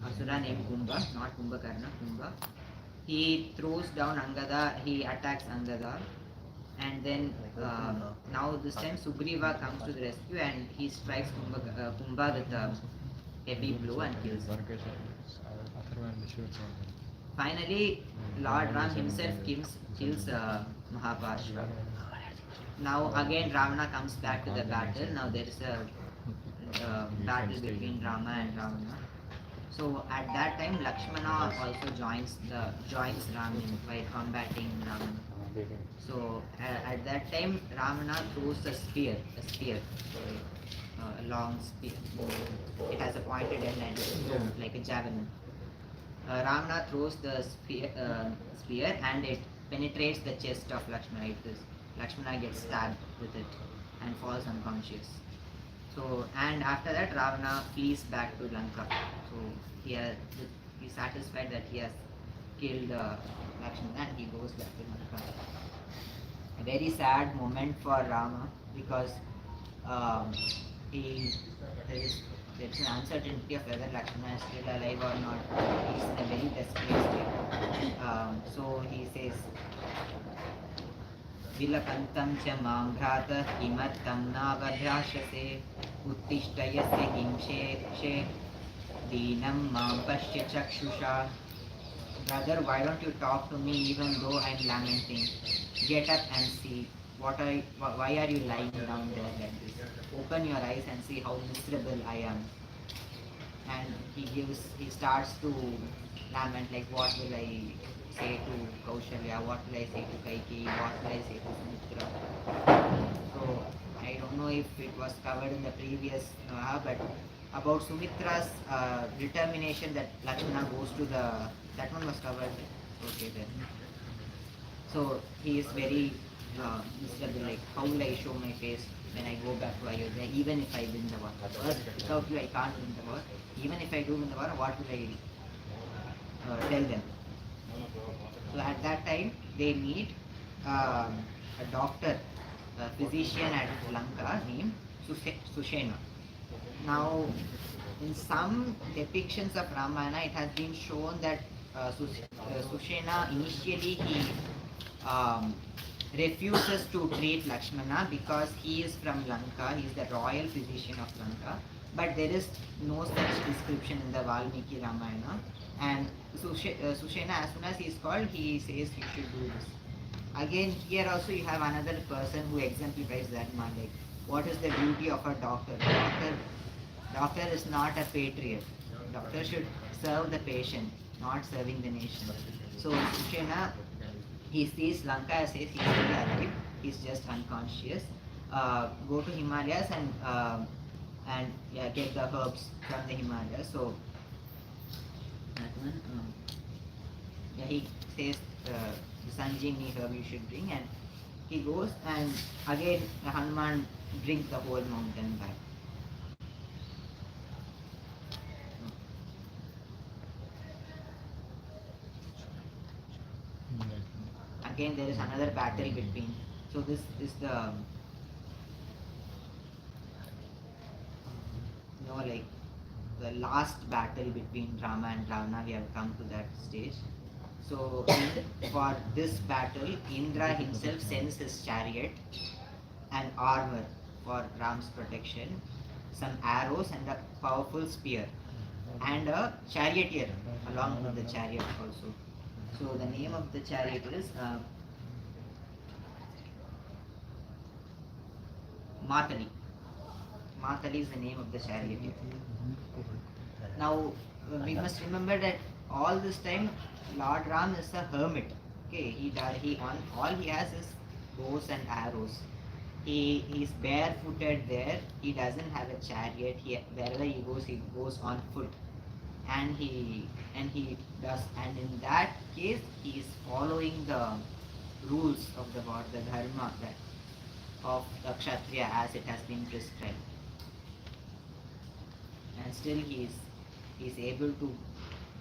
Asura named Kumbha, not Kumbhakarna, Kumbha. He throws down Angada, he attacks Angada, and then now this time Sugriva comes to the rescue and he strikes Kumbha with a heavy blow and kills him. Finally, Lord Ram himself kills Mahaparshva. Now again Ravana comes back to the battle. Now there is a battle between Rama and Ravana. So at that time Lakshmana also joins Ram by combating Ravana. So at that time Ravana throws a spear, a long spear. It has a pointed end and it's like a javelin. Ravana throws the spear and it penetrates the chest of Lakshmana. Lakshmana gets stabbed with it and falls unconscious. So, and after that Ravana flees back to Lanka. So he's satisfied that he has killed Lakshmana and he goes back to Lanka. a very sad moment for Rama because um, he there's an uncertainty of whether Lakshmana is still alive or not. He's in a very desperate state. So he says, विलपन्तं च मां भ्रातः किमर्थं नावभ्राशसे उत्तिष्ठ यस्य हिंसेक्षे दीनं मां पश्य चक्षुषा. Brother, why don't you talk to me even though I'm lamenting? Get up and see. Why are you lying down there like this? Open your eyes and see how miserable I am. And he starts to lament like, what will I say to Kaushalya, what will I say to Kaikeyi, what will I say to Sumitra. So I don't know if it was covered in the previous but about Sumitra's determination that Lakshmana goes to that one was covered. Okay then. So he is very miserable, like how will I show my face when I go back to Ayodhya, even if I win the war. First, without you I can't win the war. Even if I do win the war, what will I tell them? So at that time they meet a doctor, a physician at Lanka named Sushena. Now in some depictions of Ramayana it has been shown that Sushena initially he refuses to treat Lakshmana because he is from Lanka, he is the royal physician of Lanka, but there is no such description in the Valmiki Ramayana. And Sushena, as soon as he is called, he says you should do this. Again, here also you have another person who exemplifies that man, like what is the duty of a doctor? Doctor is not a patriot. Doctor should serve the patient, not serving the nation. So Sushena, he sees Lanka and says he's still alive, he's just unconscious. Go to Himalayas and get the herbs from the Himalayas. So that one, he says the Sanjeevani herb you should bring, and he goes and again Hanuman brings the whole mountain back. Again there is another battle between, so this is the like the last battle between Rama and Ravana. We have come to that stage. So for this battle Indra himself sends his chariot and armor for Ram's protection, some arrows and a powerful spear and a charioteer along with the chariot also. So the name of the chariot is Matali. Matali is the name of the charioteer. Now we must remember that all this time Lord Ram is a hermit. Okay, all he has is bows and arrows. He is barefooted there. He doesn't have a chariot. Wherever he goes on foot. And he does, and in that case he is following the rules of the war, the dharma of the Kshatriya as it has been prescribed. And still he is able to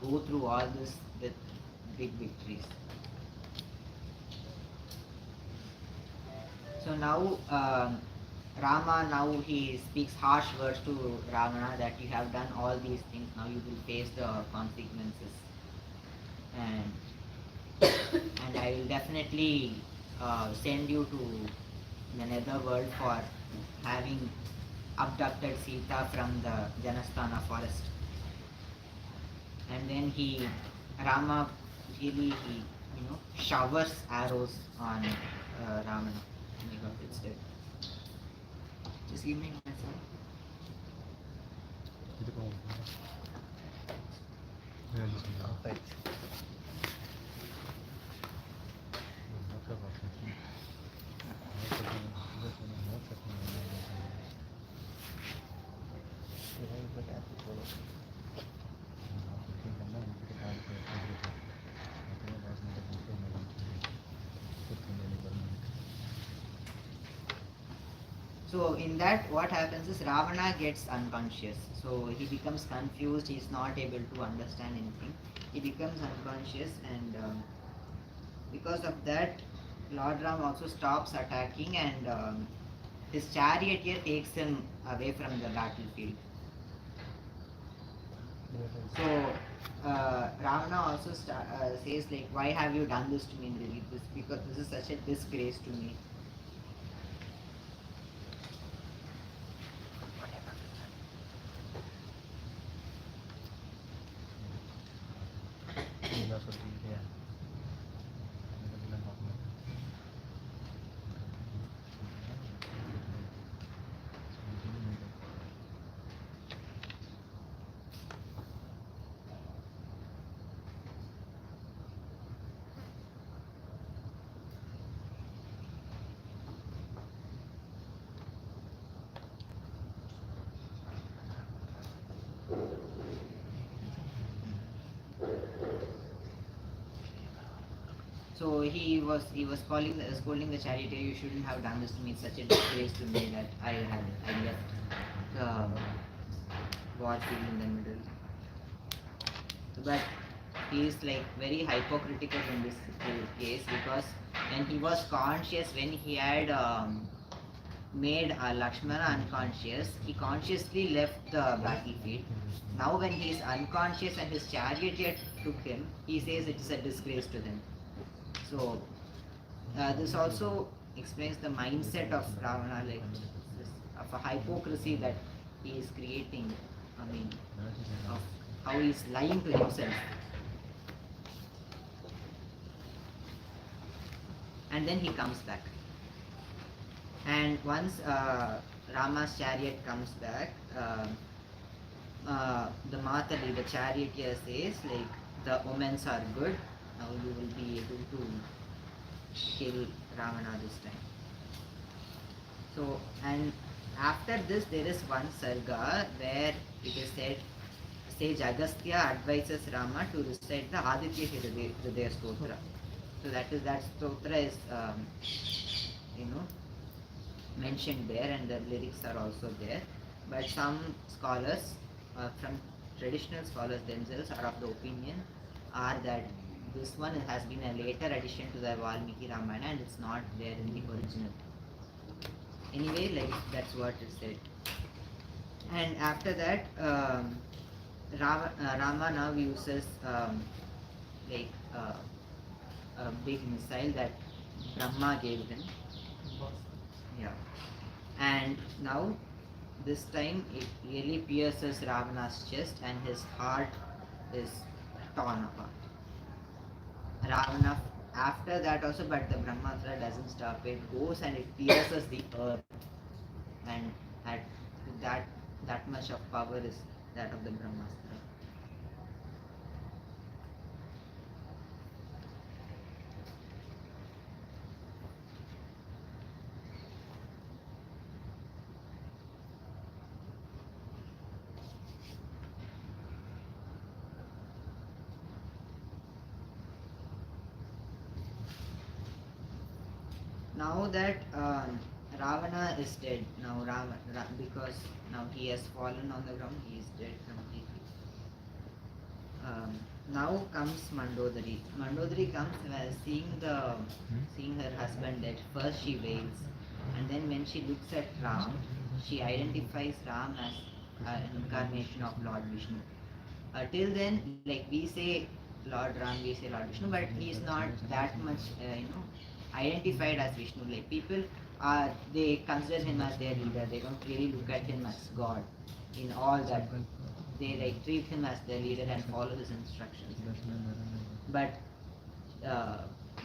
go through all this with big victories. So now Rama, he speaks harsh words to Ravana that you have done all these things, now you will face the consequences, and I will definitely send you to the netherworld for having abducted Sita from the Janasthana forest. And then Rama really showers arrows on Ravana. Oh my God, it's dead. Just give me my phone. Right. So in that what happens is Ravana gets unconscious. So he becomes confused, he is not able to understand anything. He becomes unconscious, and because of that Lord Ram also stops attacking, and his charioteer takes him away from the battlefield. So Ravana also says like, why have you done this to me, Indra? This because this is such a disgrace to me. Bila seperti itu ya. Kita bilang apa? So he was scolding the charioteer. You shouldn't have done this to me. It's such a disgrace to me that I left the war field in the middle. But he is like very hypocritical in this case, because when he was conscious, when he had made Lakshmana unconscious, he consciously left the battlefield. Now when he is unconscious and his charioteer took him, he says it is a disgrace to them. So this also explains the mindset of Ravana, like of a hypocrisy that he is creating. I mean, of how he is lying to himself. And then he comes back. And once Rama's chariot comes back, the Matali, the charioteer, says like, the omens are good. Now you will be able to kill Ravana this time. So, and after this there is one sarga where it is said, sage Agastya advises Rama to recite the Aditya Hridaya Stotra. So that stotra is mentioned there, and the lyrics are also there. But some scholars, from traditional scholars themselves, are of the opinion that this one has been a later addition to the Valmiki Ramayana and it's not there in the original. Anyway, like that's what is said. And after that, Rama now uses a big missile that Brahma gave him. Yeah. And now this time it really pierces Ravana's chest and his heart is torn apart. Ravana, after that also, but the Brahmastra doesn't stop. It goes and it pierces the earth, and that much of power is that of the Brahmastra. Now that Ravana is dead, now because now he has fallen on the ground, he is dead completely. Now comes Mandodari. Mandodari comes seeing her husband dead. First she wails, and then when she looks at Ram, she identifies Ram as an incarnation of Lord Vishnu. Till then, like we say Lord Ram, we say Lord Vishnu, but he is not that much, identified as Vishnu. Like people they consider him as their leader. They don't really look at him as God in all that. They like treat him as their leader and follow his instructions. But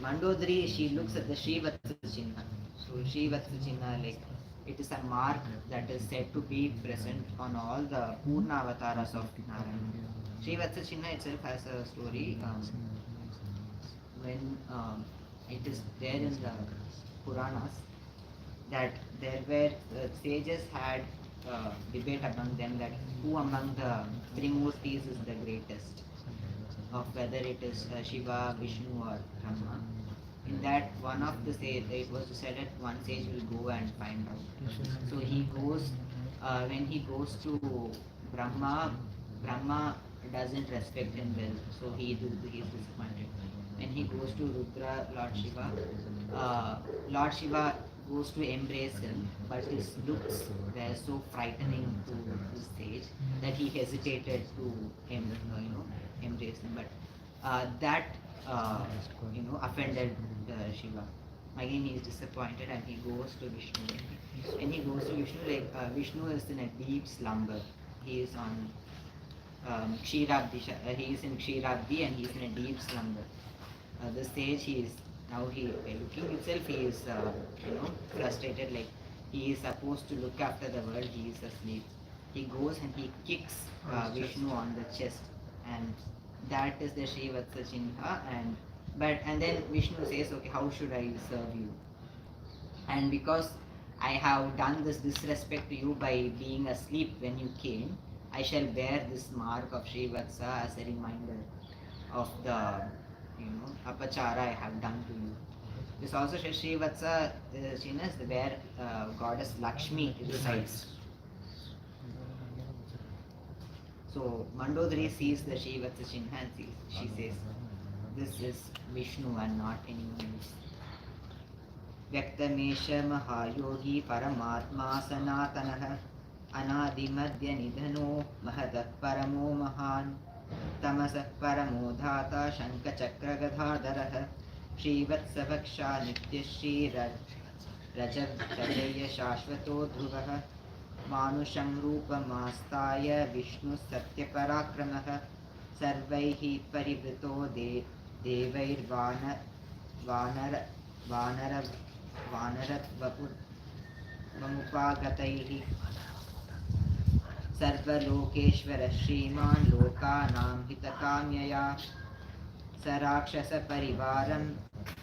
Mandodari, she looks at the Srivatsa Chinna. So Srivatsa Chinna, like it is a mark that is said to be present on all the Purna avatars of Narayana. Srivatsa Chinna itself has a story when it is there in the Puranas that there were sages had debate among them that who among the Trimurtis is the greatest, of whether it is Shiva, Vishnu or Brahma. In that one of the sage, it was said that one sage will go and find out. So he goes, when he goes to Brahma doesn't respect him well, so he is disappointed. When he goes to Rudra, Lord Shiva goes to embrace him, but his looks were so frightening to the sage that he hesitated to embrace him. But that offended Shiva. Again, he is disappointed and he goes to Vishnu. When he goes to Vishnu, Vishnu is in a deep slumber. He is on he is in Kshetrabdi and he is in a deep slumber. The sage, by looking itself, he is frustrated. Like he is supposed to look after the world, he is asleep. He goes and he kicks Vishnu on the chest, and that is the Srivatsa Chinha. And then Vishnu says, okay, how should I serve you? And because I have done this disrespect to you by being asleep when you came, I shall bear this mark of Srivatsa as a reminder of the apachara I have done to you. This also says Srivatsa Chinna is where goddess Lakshmi resides. So Mandodari sees the Srivatsa Chinna and she says, this is Vishnu and not anyone else. Vyaktamesha Mahayogi Paramatma Sanatanah Anadimadya Nidhano Mahadat Paramo Mahan Tamasah Paramo Dhata Shanka Chakra Gadhadarah Srivatsavaksha Nitya Shri Rajav Rajaya Shashvato Dhruvah Manusham Rupamastaya Vishnu Satya Parakramah Sarvaihi Parivrito Devair Vanarat Vamupagataihi Sarvalokeshvara Shriman Lokanam Hitakamyaya Sarakshasa Parivaram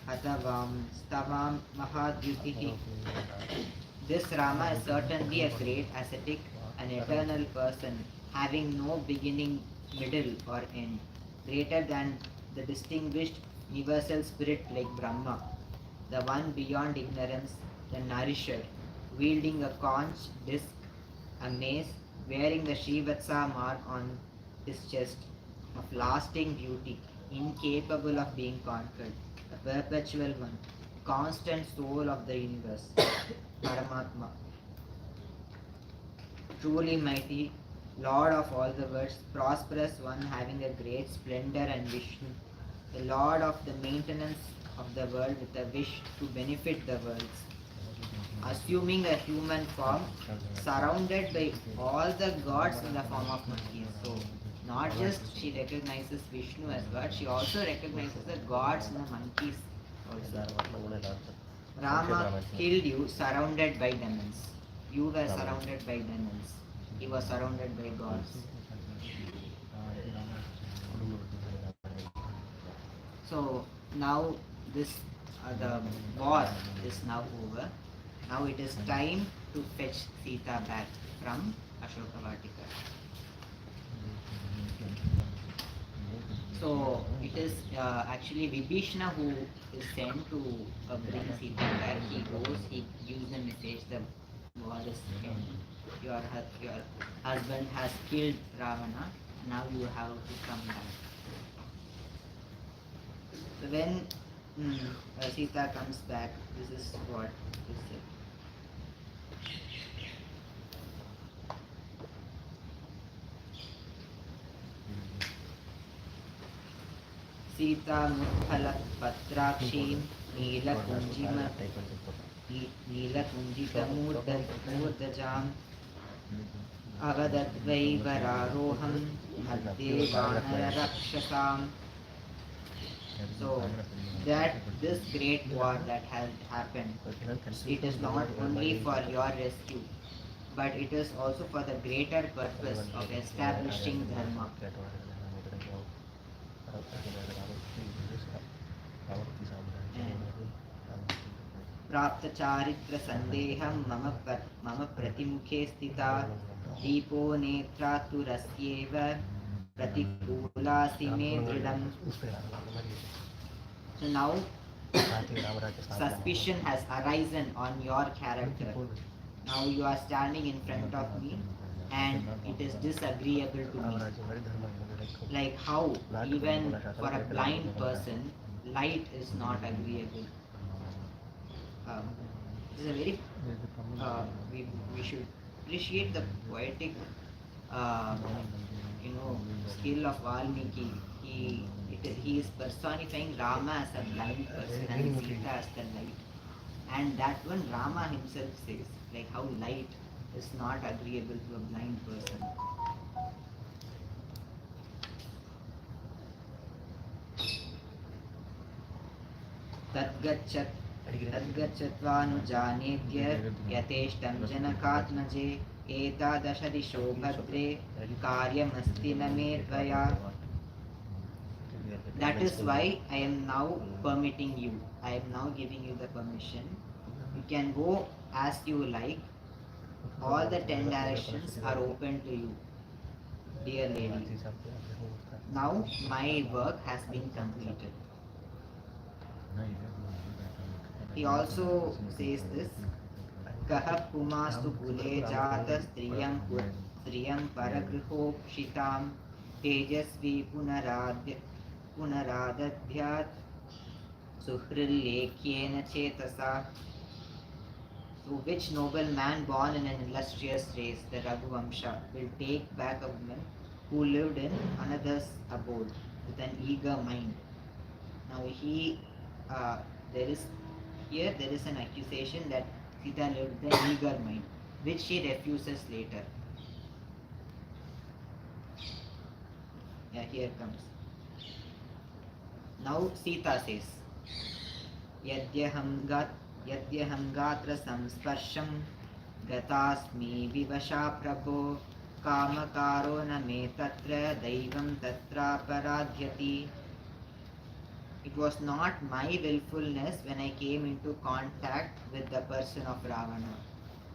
Hatavam Stavam Mahadyutihi. This Rama is certainly a great ascetic, an eternal person, having no beginning, middle or end, greater than the distinguished universal spirit like Brahma, the one beyond ignorance, the nourisher, wielding a conch, disc, a mace, wearing the Srivatsa mark on his chest, of lasting beauty, incapable of being conquered, a perpetual one, constant soul of the universe, Paramatma, truly mighty, Lord of all the worlds, prosperous one having a great splendor and Vishnu, the Lord of the maintenance of the world with a wish to benefit the worlds, assuming a human form, surrounded by all the gods in the form of monkeys. So, not just she recognizes Vishnu as God, she also recognizes the gods in the monkeys also. Rama killed you surrounded by demons. You were surrounded by demons. He was surrounded by gods. So now the war is now over. Now it is time to fetch Sita back from Ashokavatika. So it is actually Vibhishna who is sent to bring Sita back. He goes, he gives the message, the war is end. Your husband has killed Ravana, now you have to come back. So when Sita comes back, this is what is said. Sita Muthala Patrakshim Neelakunjita Murdajam Avadadvai Vararoham Madhye Vanara Rakshasam. So that this great war that has happened, it is not only for your rescue, but it is also for the greater purpose of establishing Dharma. Prapta charitra sandeham mama pratimukhe stita deepo netra tu rasyeva pratikula sime dridam. So now suspicion has arisen on your character. Now you are standing in front of me and it is disagreeable to me. Like how even for a blind person, light is not agreeable. This is a very we should appreciate the poetic uh, skill of Valmiki. He is personifying Rama as a blind person and Sita as the light. And that one Rama himself says, like how light is not agreeable to a blind person. तद्गच्छत्वानुजानेद्य यथेष्टं जनकात्मजे एतादश दिशो भद्रे कार्यमस्ति न मे त्वया. That is why I am now permitting you. I am now giving you the permission. You can go as you like. All the 10 directions are open to you, dear lady. Now my work has been completed. He also says this. Kahap pumastu kule jata striyam paragrihokshitam tejasvi punaradadhyat suhrilekyena chetasa. So which noble man born in an illustrious race, the Raghuvamsha, will take back a woman who lived in another's abode with an eager mind? Now there is an accusation that Sita lived with an eager mind, which she refuses later. Yeah, here comes. Now Sita says, Yadyaham gatra samsparsham gatasmi vivasha prabho kamakaro na me tatra daivam tatra paradhyati. It was not my willfulness when I came into contact with the person of Ravana.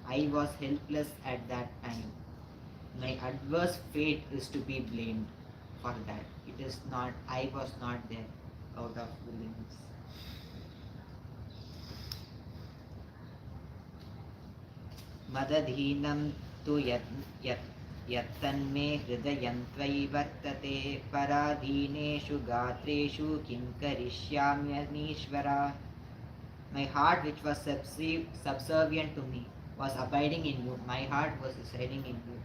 I was helpless at that time. My adverse fate is to be blamed for that. It is not, I was not there out of willingness. Madadhinam tu yattanme hridayam tvai vartate paradhineshu gatreshu kim karishyamyanishvara. My heart, which was subservient to me, was abiding in you. My heart was residing in you.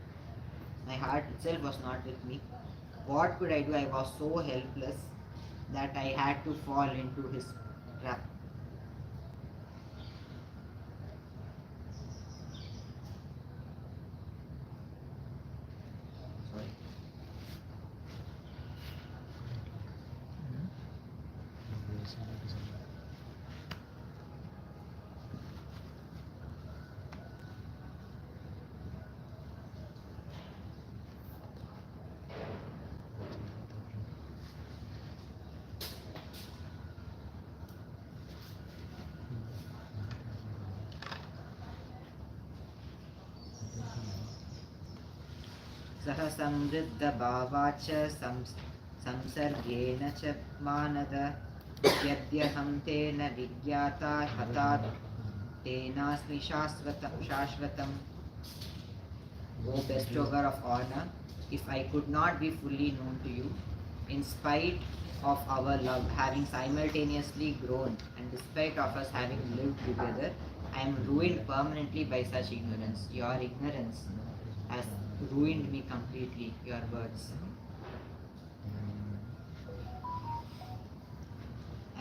My heart itself was not with me. What could I do? I was so helpless that I had to fall into his trap. सह समृद्ध भावाच संसर्गेण च मानद यद्यहं तेन विज्ञाता हतात् तेनास्मि शाश्वतम्. O bestower of honor, if I could not be fully known to you, in spite of our love having simultaneously grown and despite of us having lived together, I am ruined permanently by such ignorance. Your ignorance has ruined me completely, your words.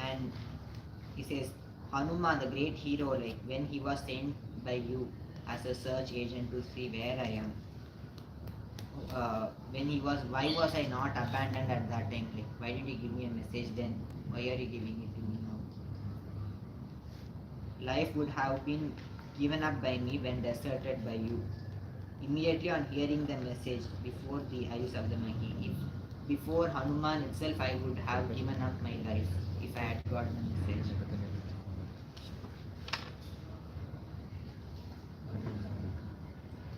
And he says, Hanuman, the great hero, like when he was sent by you as a search agent to see where I am, why was I not abandoned at that time? Like, why did you give me a message then? Why are you giving it to me now? Life would have been given up by me when deserted by you. Immediately on hearing the message before the eyes of the Mahi, before Hanuman itself, I would have given up my life if I had got the message.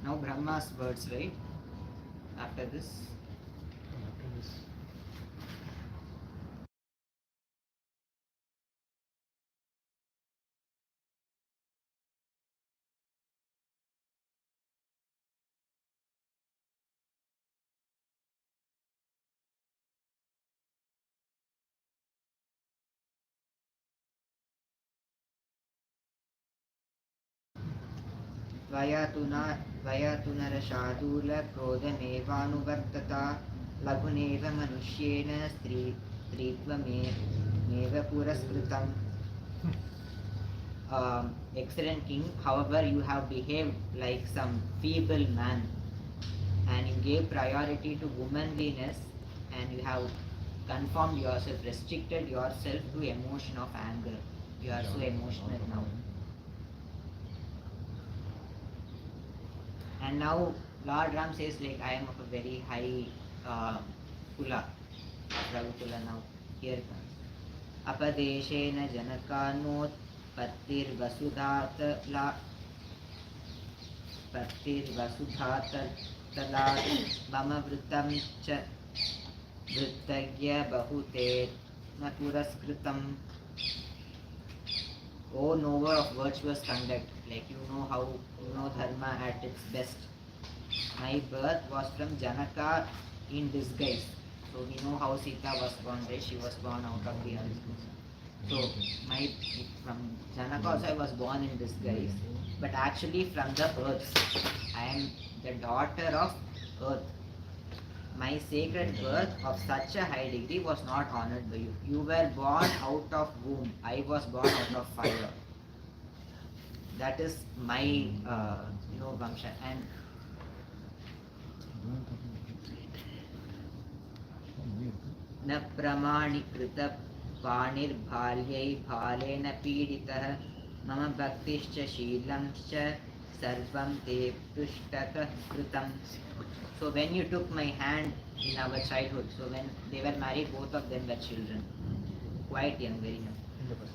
Now Brahma's words, right? After this. वयतुनरशार्दूलक्रोधमेवानुवर्तत लघुनेव मनुष्येण स्त्रीत्वमेव पुरस्कृतम्. Excellent king, however, you have behaved like some feeble man, and you gave priority to womanliness, and you have conformed yourself, restricted yourself to emotion of anger. You are so emotional now. And now Lord Ram says, like, I am of a very high kula, Raghukula now. Here comes. Apadeshena janakanot pattir vasudhatalat mama vrutam cha vrutagya bahute na puraskritam. O knower of virtuous conduct, like you know dharma at its best. My birth was from Janaka in disguise. So we know how Sita was born, right? She was born out of the earth. So from Janaka also I was born in disguise, but actually from the earth. I am the daughter of earth. My sacred birth of such a high degree was not honored by you. You were born out of womb. I was born out of fire. That is my Vamsha. And न प्रमाणीकृत पाणिर्बाल्यै भालेन पीडितः मम भक्तिश्च शीलंश्च सर्वं ते पृष्ठतः कृतं. So when you took my hand in our childhood, so when they were married, both of them were children, quite young, very young.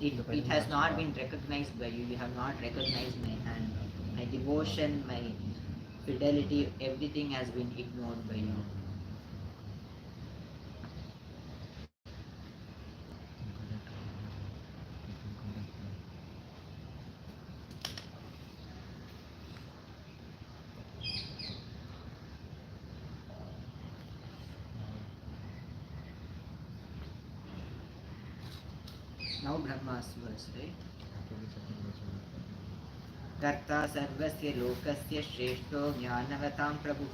It has not been recognized by you. You have not recognized my hand. My devotion, my fidelity, everything has been ignored by you. Now Brahma's verse, right? कर्ता सर्वस्य लोकस्य श्रेष्ठो ज्ञानवतां प्रभुः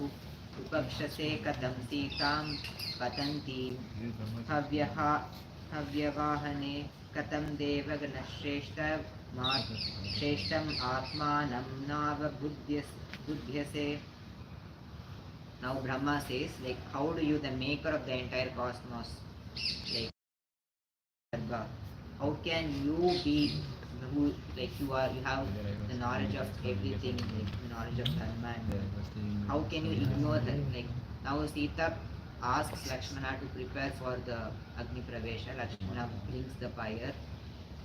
उपक्षसे कथं सीतां पतन्तीं हव्यवाहने कथं देवगणश्रेष्ठम् आत्मानं नावबुध्यसे. Now Brahma says, like, how do you, the maker of the entire cosmos, like, how can you be who, like, you have the knowledge of everything, like the knowledge of dharma, and how can you ignore that? Like, now Sita asks Lakshmana to prepare for the Agni Pravesha. Lakshmana brings the fire,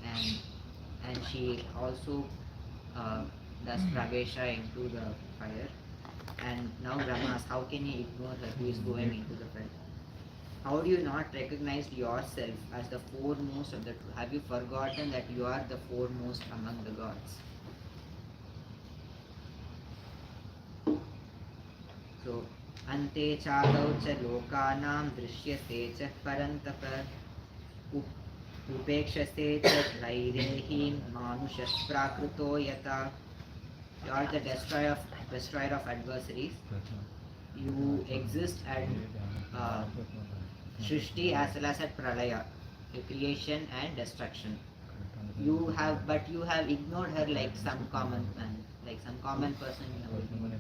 and she also does Pravesha into the fire. And now Brahma asks, how can you ignore her who is going into the fire? How do you not recognize yourself as the foremost of the two? Have you forgotten that you are the foremost among the gods? So, ante chadau cha lokanam drishyase cha parantapa upekshase cha dhairehim manushas prakruto yata. You are the destroyer of adversaries. You exist at Shrishti as well as at Pralaya, creation and destruction. You have ignored her like some common man, like some common person in our world.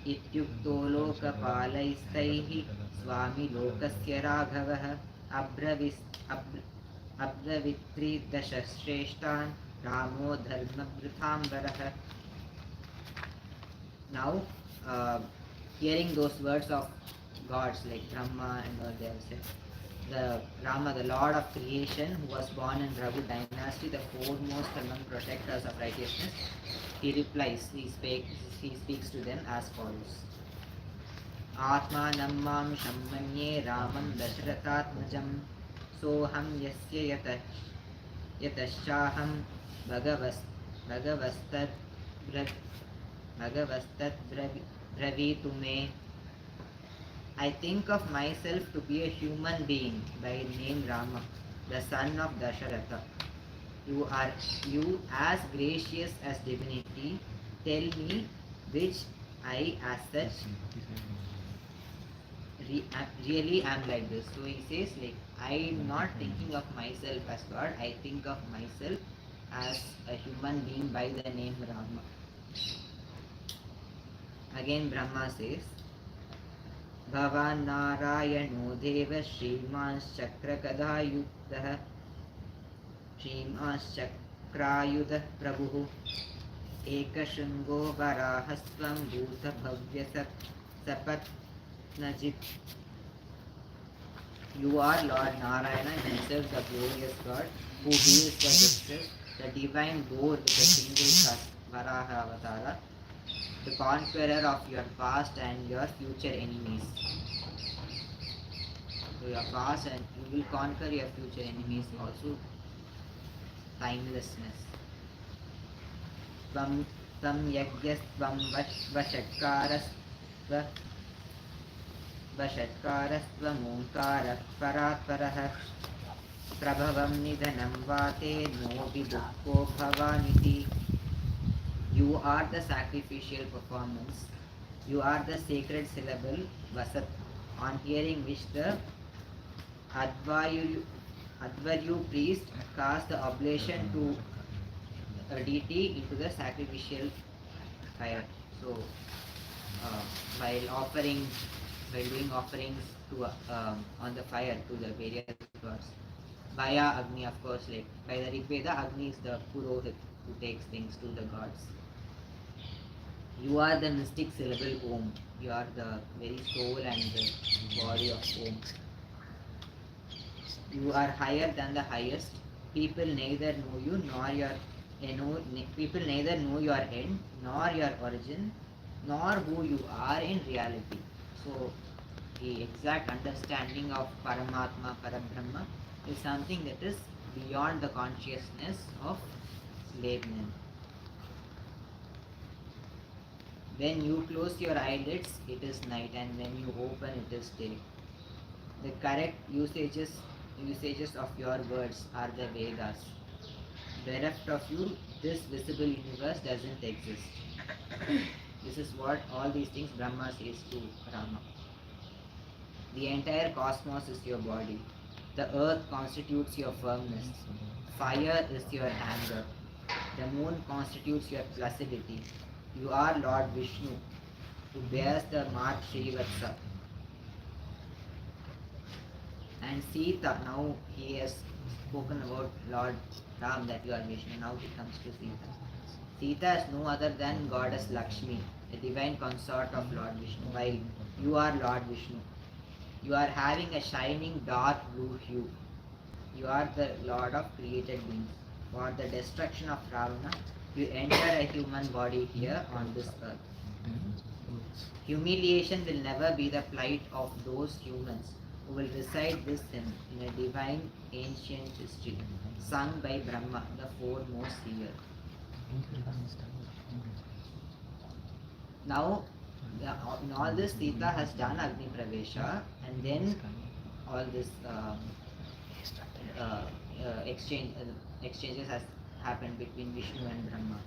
इत्युक्तो लोकपालैस्तैः स्वामी लोकस्य राघवः अब्रवीत्रिदशश्रेष्ठान् रामो धर्मवृथाम्बरः. Now, hearing those words of gods like Brahma and all, they have said, the Rama, the Lord of creation, who was born in Raghu dynasty, the foremost among protectors of righteousness, he replies, he speaks to them as follows. Atmanam mamsham manye ramam dashrathatmajam soham yasya yataschaham bhagavastad bravitu me. I think of myself to be a human being by name Rama, the son of Dasharatha. You are you as gracious as divinity. Tell me which I as such really am like this. So he says like I'm not thinking of myself as God. I think of myself as a human being by the name Rama. Again Brahma says Bhavan Narayano Deva Srimans Chakrakadayuddha Srimans Chakrayudha Prabhu Ekashungo Varahastvam Bhuta Bhavya Sapatnajit. You are Lord Narayana himself, the glorious God, who wields the justice, the divine boar with a single tusk, Varaha Avatara, the conqueror of your past and your future enemies. So your past and you will conquer your future enemies also. Timelessness. Tvam yagyastvam vashatkarasva vashatkarasva paratparah prabhavam nidhanam vate nobi dukkho bhavaniti. You are the sacrificial performance. You are the sacred syllable vasat, on hearing which the Advaryu priest cast the oblation to a deity into the sacrificial fire. So, while doing offerings to on the fire to the various gods, via Agni, of course, like by the Rig Veda, Agni is the Purohit who takes things to the gods. You are the mystic syllable Om. You are the very soul and the body of Om. You are higher than the highest. People neither know you nor your people neither know your end nor your origin nor who you are in reality. So the exact understanding of Paramatma, Parabrahma is something that is beyond the consciousness of layman. When you close your eyelids, it is night, and when you open, it is day. The correct usages of your words are the Vedas. Bereft of you, this visible universe doesn't exist. This is what all these things Brahma says to Rama. The entire cosmos is your body. The earth constitutes your firmness. Fire is your anger. The moon constitutes your placidity. You are Lord Vishnu, who bears the mark Srivatsa. And Sita, now he has spoken about Lord Ram that you are Vishnu, now he comes to Sita. Sita is no other than goddess Lakshmi, the divine consort of Lord Vishnu, while you are Lord Vishnu. You are having a shining dark blue hue. You are the Lord of created beings. For the destruction of Ravana, you enter a human body here on this earth. Humiliation will never be the plight of those humans who will recite this hymn in a divine ancient history, sung by Brahma, the foremost seer. Now, in all this, Sita has done Agni Pravesha, and then all this exchanges has happened between Vishnu and Brahma.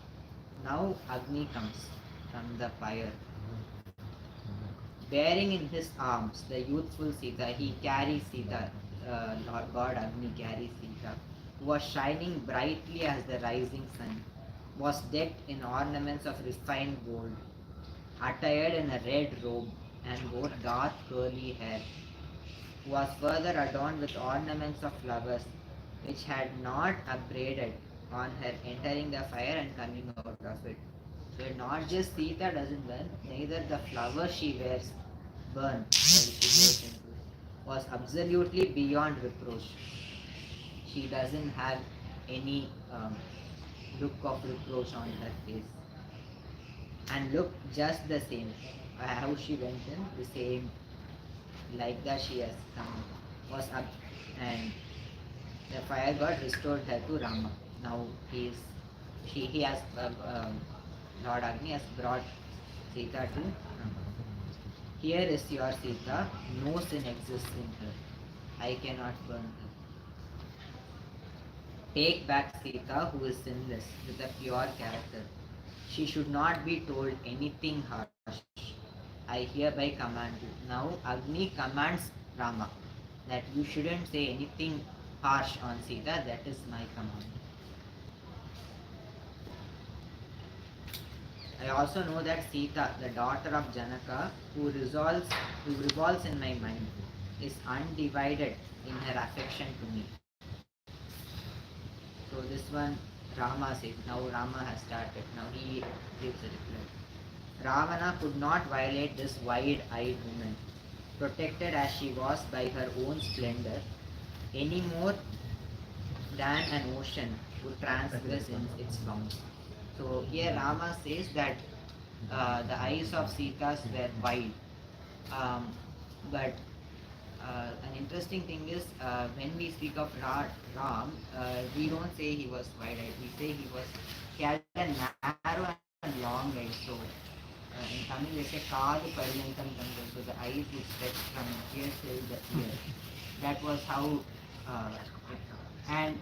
Now Agni comes from the fire. Bearing in his arms the youthful Sita, he carries Sita, Lord God Agni carries Sita, who was shining brightly as the rising sun, was decked in ornaments of refined gold, attired in a red robe, and wore dark curly hair, who was further adorned with ornaments of flowers, which had not upbraided on her entering the fire and coming out of it. So not just Sita doesn't burn, neither the flowers she wears burn while she goes into it. Was absolutely beyond reproach. She doesn't have any look of reproach on her face. And looked just the same. How she went in, the same, like that she has come, was up, and the fire god restored her to Rama. Now he has Lord Agni has brought Sita to Rama. Here is your Sita, no sin exists in her. I cannot burn her. Take back Sita, who is sinless, with a pure character. She should not be told anything harsh. I hereby command you. Now Agni commands Rama that you shouldn't say anything harsh on Sita. That is my command. I also know that Sita, the daughter of Janaka, who revolves in my mind, is undivided in her affection to me. So this one Rama says, now Rama has started, now he gives a reply. Ravana could not violate this wide-eyed woman, protected as she was by her own splendor, any more than an ocean would transgress in its bounds. So here Rama says that the eyes of Sita's were wide, but an interesting thing is when we speak of Ram, we don't say he was wide-eyed. We say he had a narrow and long eyes. So in Tamil they say kaadu pariyantam kandu. So the eyes would stretch from here till the ear. That was how. And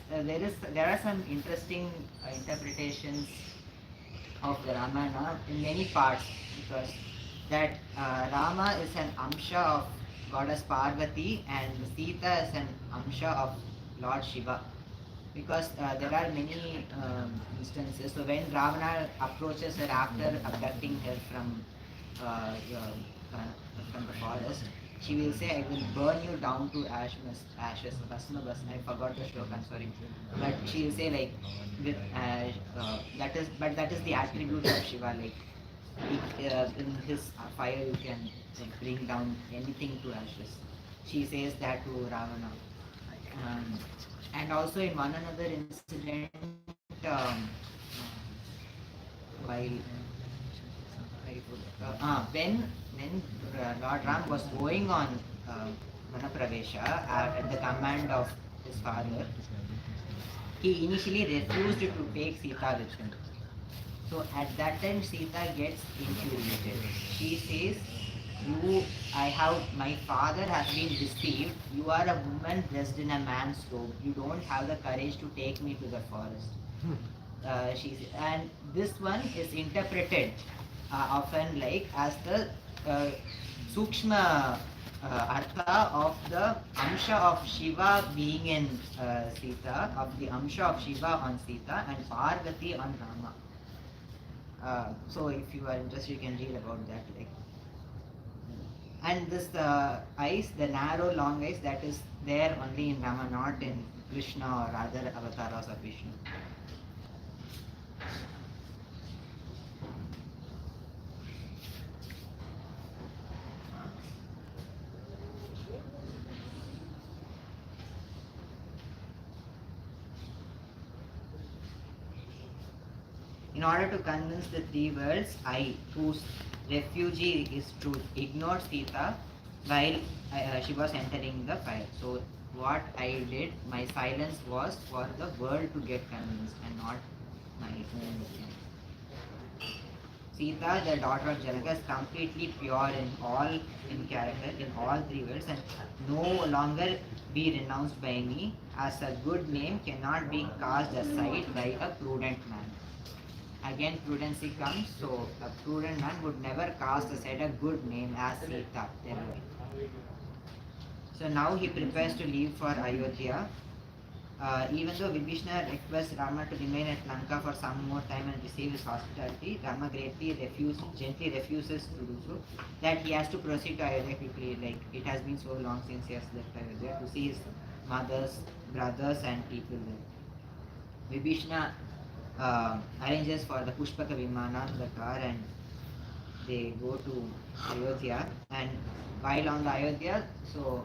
there are some interesting interpretations of the Ramayana in many parts, because that Rama is an amsha of goddess Parvati and Sita is an amsha of Lord Shiva, because there are many instances. So when Ravana approaches her after abducting her from the forest, she will say, I will burn you down to ashes, basma. I forgot the shloka, I'm sorry. But she will say like, with that is the attribute of Shiva, like in his fire you can bring down anything to ashes. She says that to Ravana. And also in one another incident, while when Lord Ram was going on Vanapravesha at the command of his father, he initially refused to take Sita with him. So at that time Sita gets infuriated. She says, my father has been deceived. You are a woman dressed in a man's robe. You don't have the courage to take me to the forest. And this one is interpreted often like as the sukshma artha of the amsha of Shiva being in Sita, of the amsha of Shiva on Sita and Parvati on Rama. So if you are interested, you can read about that. And this eyes, the narrow long eyes, that is there only in Rama, not in Krishna or other avatars of Vishnu. In order to convince the three worlds, I, whose refugee is truth, ignored Sita while she was entering the fire. So what I did, my silence was for the world to get convinced and not my own opinion. Sita, the daughter of Janaka, is completely pure in character, in all three worlds, and no longer be renounced by me, as a good name cannot be cast aside by a prudent man. Again prudency comes, so a prudent man would never cast aside a good name as Sita. So now he prepares to leave for Ayodhya. Even though Vibhishna requests Rama to remain at Lanka for some more time and receive his hospitality, Rama gently refuses to do so. That he has to proceed to Ayodhya quickly, like it has been so long since he has left Ayodhya, to see his mother's brothers and people there. Vibhishna arranges for the Pushpaka Vimana, the car, and they go to Ayodhya. And while on the Ayodhya, so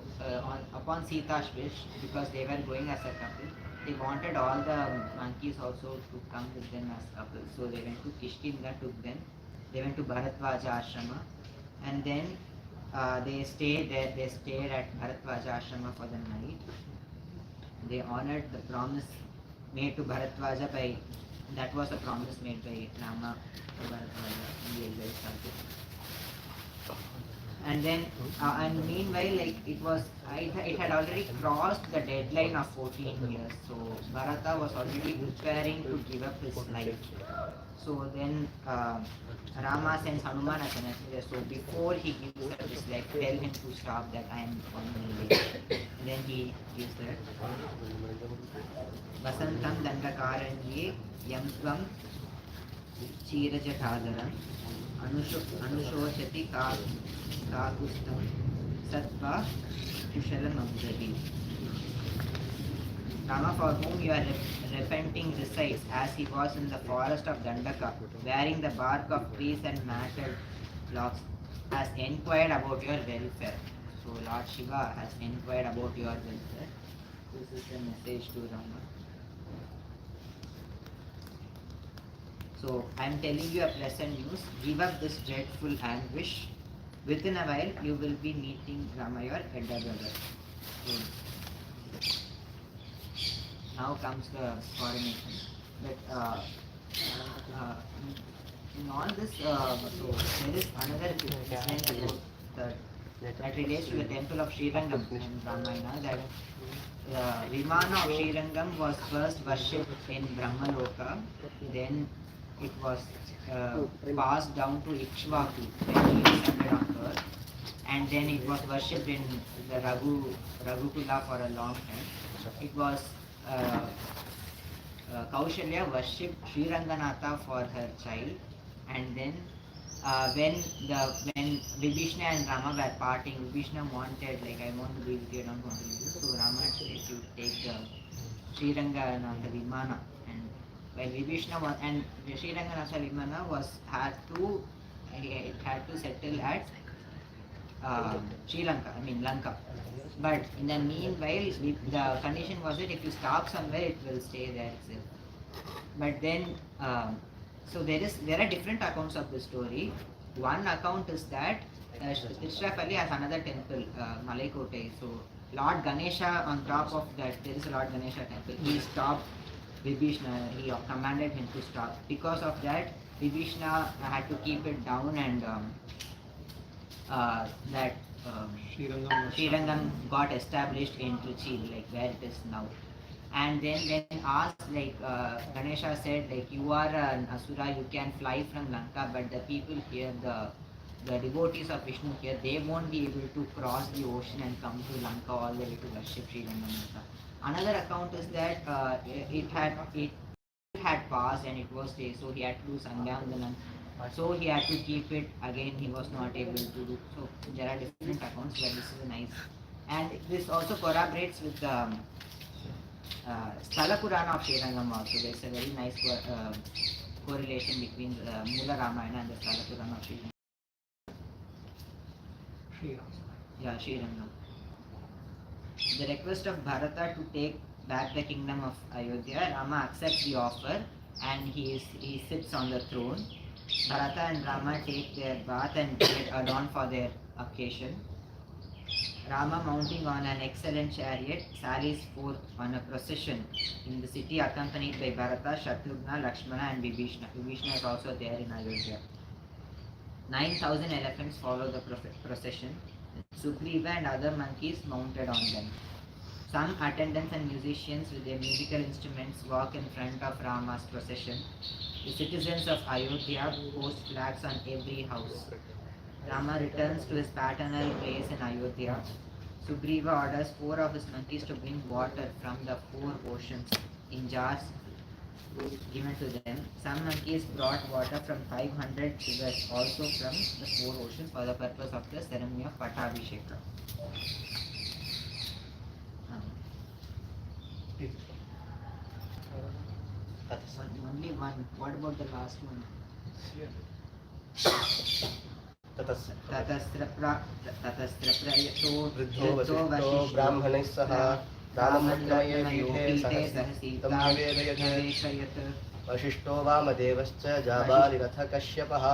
upon Sita's wish, because they were going as a couple, they wanted all the monkeys also to come with them as couples. So they went to Kishkinda, took them. They went to Bharatvaja Ashrama, and then they stayed there. They stayed at Bharatvaja Ashrama for the night. They honored the promise made to Bharatvaja by. That was a promise made by Rama to Bharatvaja in the exile. And then, and meanwhile, like it had already crossed the deadline of 14 years. So Bharata was already preparing to give up his life. So then Rama sends Hanuman as a messenger. So before he gives up his life, tell him to stop that I am on my way. Then he gives that. Vasantam Dandakaranye Yamtvam Chirajatadaram Anushoshati Kakustam Sattva Kushalam Abdadi. Rama, for whom you are repenting, resides as he was in the forest of Dandaka, wearing the bark of trees and matted logs, has inquired about your welfare. So Lord Shiva has inquired about your welfare. This is the message to Rama. So I am telling you a pleasant news. Give up this dreadful anguish. Within a while, you will be meeting Rama, your elder brother. So, now comes the coronation. But in all this, so there is another incident about that relates to the temple of Srirangam in Ramayana. That Vimana of Srirangam was first worshipped in Brahmaloka, then it was passed down to Ikshvaku when he descended on earth, and then it was worshipped in the Raghukula for a long time. It was Kaushalya worshipped Sri Ranganatha for her child, and then when Vibhishna and Rama were parting, Vibhishna wanted, like, I want to be with you, I don't want to leave you. So Rama said to take the Sri Ranganatha Vimana, and while Vibhishna was, and Sri Ranganatha Vimana had to settle at Sri Lanka, Lanka. But in the meanwhile, the condition was that if you stop somewhere, it will stay there itself. But then, so there are different accounts of the story. One account is that Tirupalli has another temple, Malaikote. So Lord Ganesha, on top of that, there is a Lord Ganesha temple. He stopped Vibhishna. He commanded him to stop. Because of that, Vibhishna had to keep it down, and that Srirangam got established in Trichy, like where it is now. And then when asked, like Ganesha said, like, you are an Asura, you can fly from Lanka, but the people here, the devotees of Vishnu here, they won't be able to cross the ocean and come to Lanka all the way to worship Sri Rangamata. Another account is that it had passed and it was day, so he had to do Sangyandanam. So he had to keep it again, he was not able to do. So there are different accounts, but this is a nice. And this also corroborates with the Sthala Purana of Srirangam also. There's a very nice correlation between the Mula Ramayana and the Sthala Purana of Srirangam. Yeah, Srirangam. The request of Bharata to take back the kingdom of Ayodhya, Rama accepts the offer and he sits on the throne. Bharata and Rama take their bath and get adorned for their occasion. Rama, mounting on an excellent chariot, sallies forth on a procession in the city, accompanied by Bharata, Shatrughna, Lakshmana and Vibhishna. Vibhishna is also there in Ayodhya. 9,000 elephants follow the procession. Sugriva and other monkeys mounted on them. Some attendants and musicians with their musical instruments walk in front of Rama's procession. The citizens of Ayodhya post flags on every house. Rama returns to his paternal place in Ayodhya. Sugriva orders 4 of his monkeys to bring water from the 4 oceans in jars given to them. Some monkeys brought water from 500 rivers, also from the 4 oceans, for the purpose of the ceremony of Pattabhishekam. Only one. What about the last one? ततस्त्रप्रयतो वृद्धो वसिष्ठो ब्राह्मणैः सह राममुद्राय तं निवेदयत् वसिष्ठो वामदेवश्च जाबालिरथ कश्यपः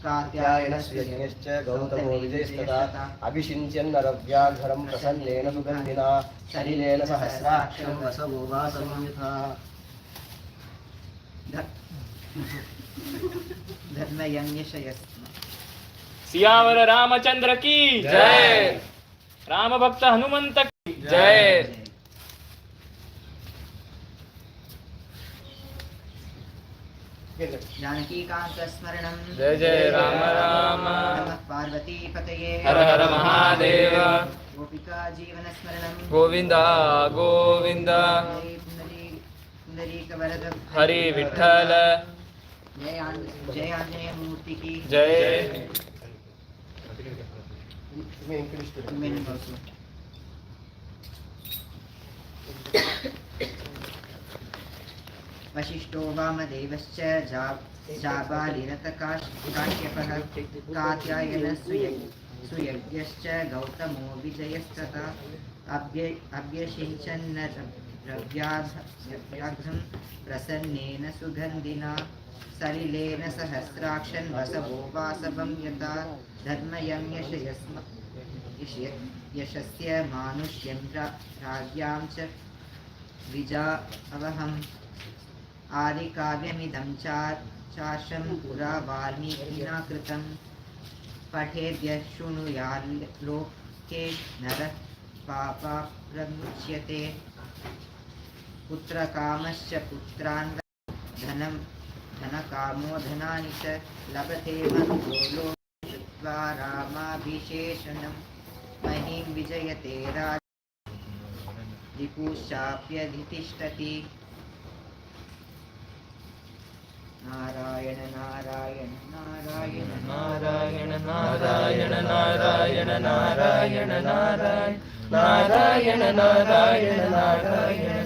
कात्यायनस्य यज्ञश्च गौतमो विजयस्तदा अभिषिञ्च्यन्नरव्याघ्रं प्रसन्नेन सुगन्धिना सलिलेन सहस्राक्षं वसवो वासवं यथा धर्मयज्ञशयस्म. सियावर रामचंद्र की जय। राम भक्त हनुमंत की जय। जानकीकान्तस्मरणं जय जय राम राम। नमः पार्वती पतये हर हर महादेव। गोपिका जीवनस्मरणं गोविंदा गोविंदा। पुंडरीकवरद हरि विठ्ठल जय आंजनेय मूर्ति की जय। वशिष्ठो वामदेवश्च जाबालिरतकाश्यपः कात्यायनसुयज्ञश्च गौतमो विजयस्तथा अभ्यषिञ्चन् रव्याघ्रं प्रसन्नेन सुगन्धिना सलिलेन सहस्राक्षन् वसवो वासवं यथा धर्मयं यशस्य मानुष्यं राज्ञां च विजा अवहम् आदिकाव्यमिदं चाशं पुरा वाल्मीकिना कृतं पठेद्य शृणुयाल्लोके नरः पापाप्रमुच्यते पुत्रकामश्च पुत्रान् धनकामो धनानि च लभते मन्त्रो लोके श्रुत्वा रामाभिषेचनं महीं विजयते रिपुश्चाप्यधितिष्ठति Narayan Narayan Narayan Narayan Narayan Narayan Narayan Narayan Narayan Narayan Narayan Narayan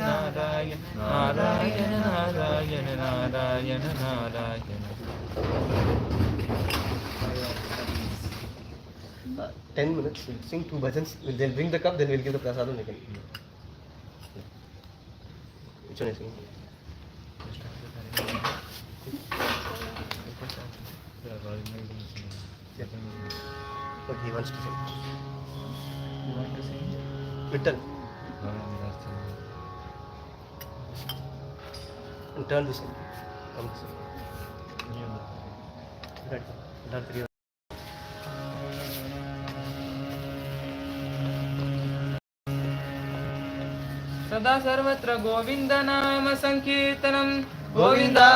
Narayan Narayan Narayan Narayan. 10 minutes, we'll sing 2 bhajans. They'll bring the cup, then we'll give the prasadam again. Which one is singing? But he wants to sing. You want to sing? Little. And turn this one. Come this way. Right. Turn 3. सदा सर्वत्र गोविंद नाम संकीर्तनं गोविंदा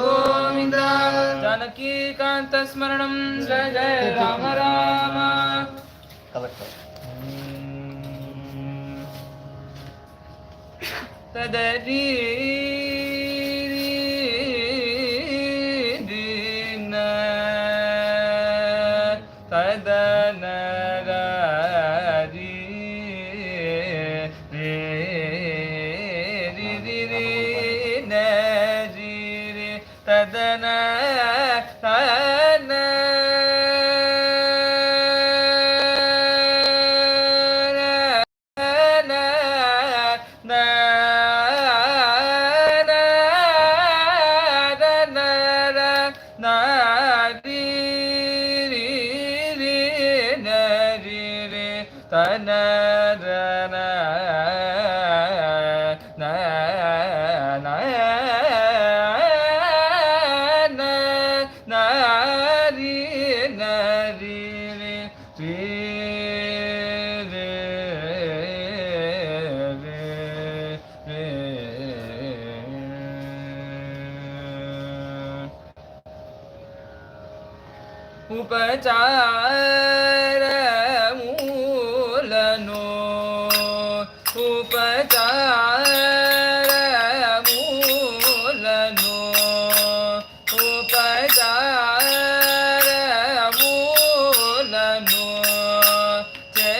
गोविंदा। जानकी कांत स्मरणं जय जय राम राम। तदरी दीन तदन उपचार मूलनो उपचार मूलनो उपचार मूलनो चे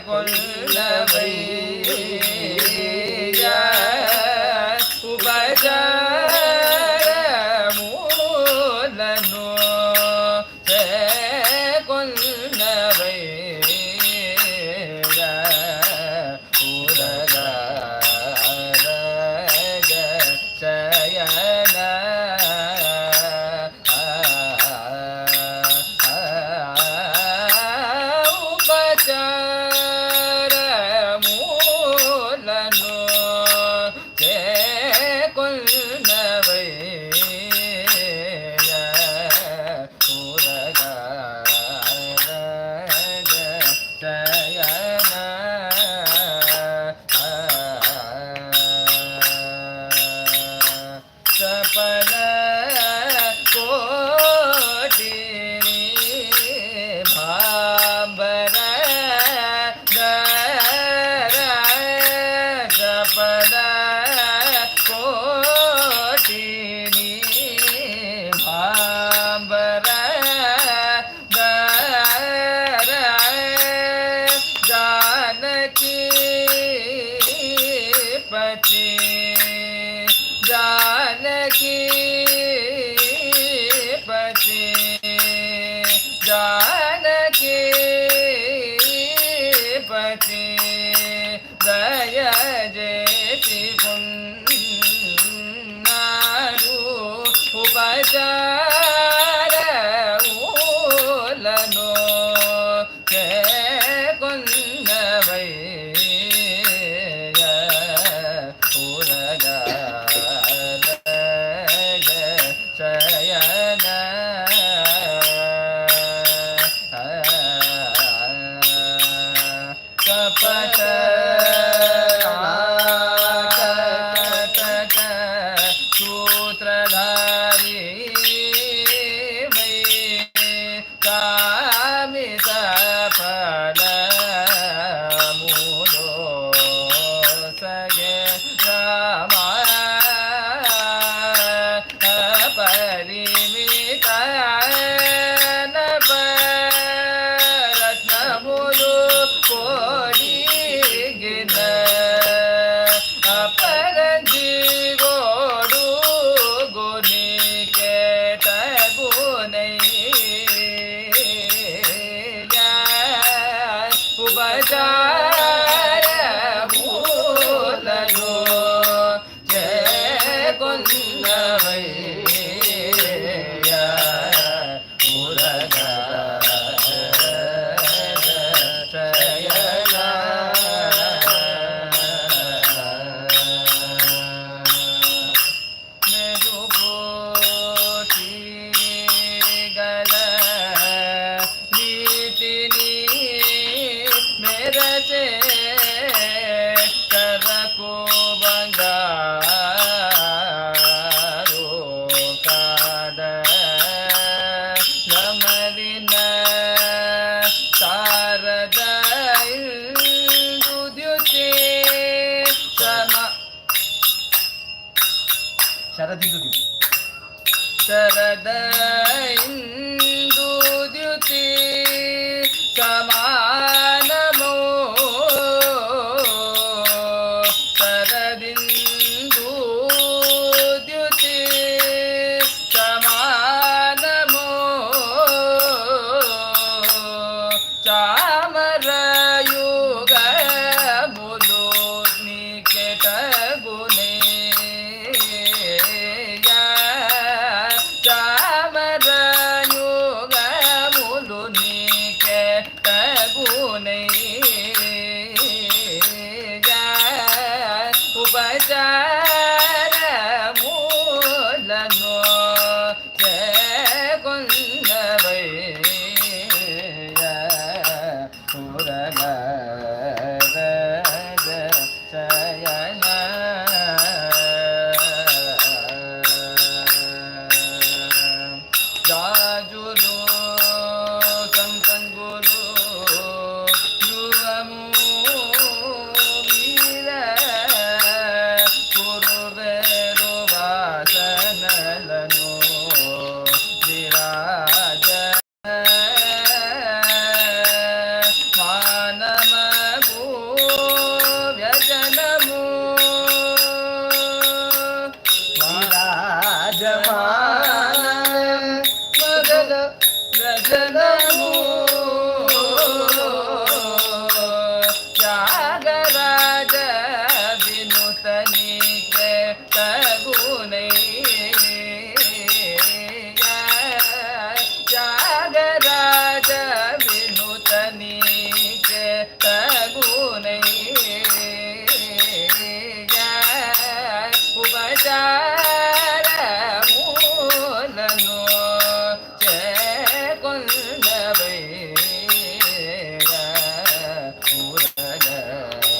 कोल्लवैया उपचार मूलनो Julu Santangulu Juvamu Mira Kuruveru Vasanalanu Viraja Manamagu Vyajanamu Virajamana Magala Vyajanamu Jagaraja Vinutanike Tagune Jagaraja Vinutanike Tagune Upachara Mulanu Chekundavaya Uragaraja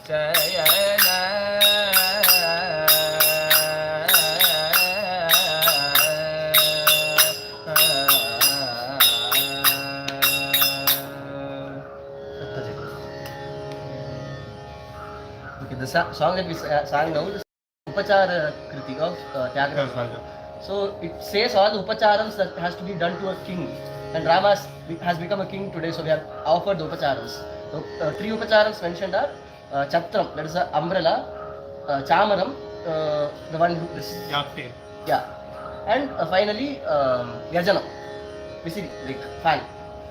Chayana Okay, the song that we sang now is Upachara Kriti of Tyagaraja. So it says all the Upacharams that has to be done to a king. And Rama has become a king today, so we have offered the Upacharams. So, three Upacharams mentioned are Chatram, that is the umbrella, Chamaram, the one who is. Yeah. And finally, Yajanam, Visiri, like fan.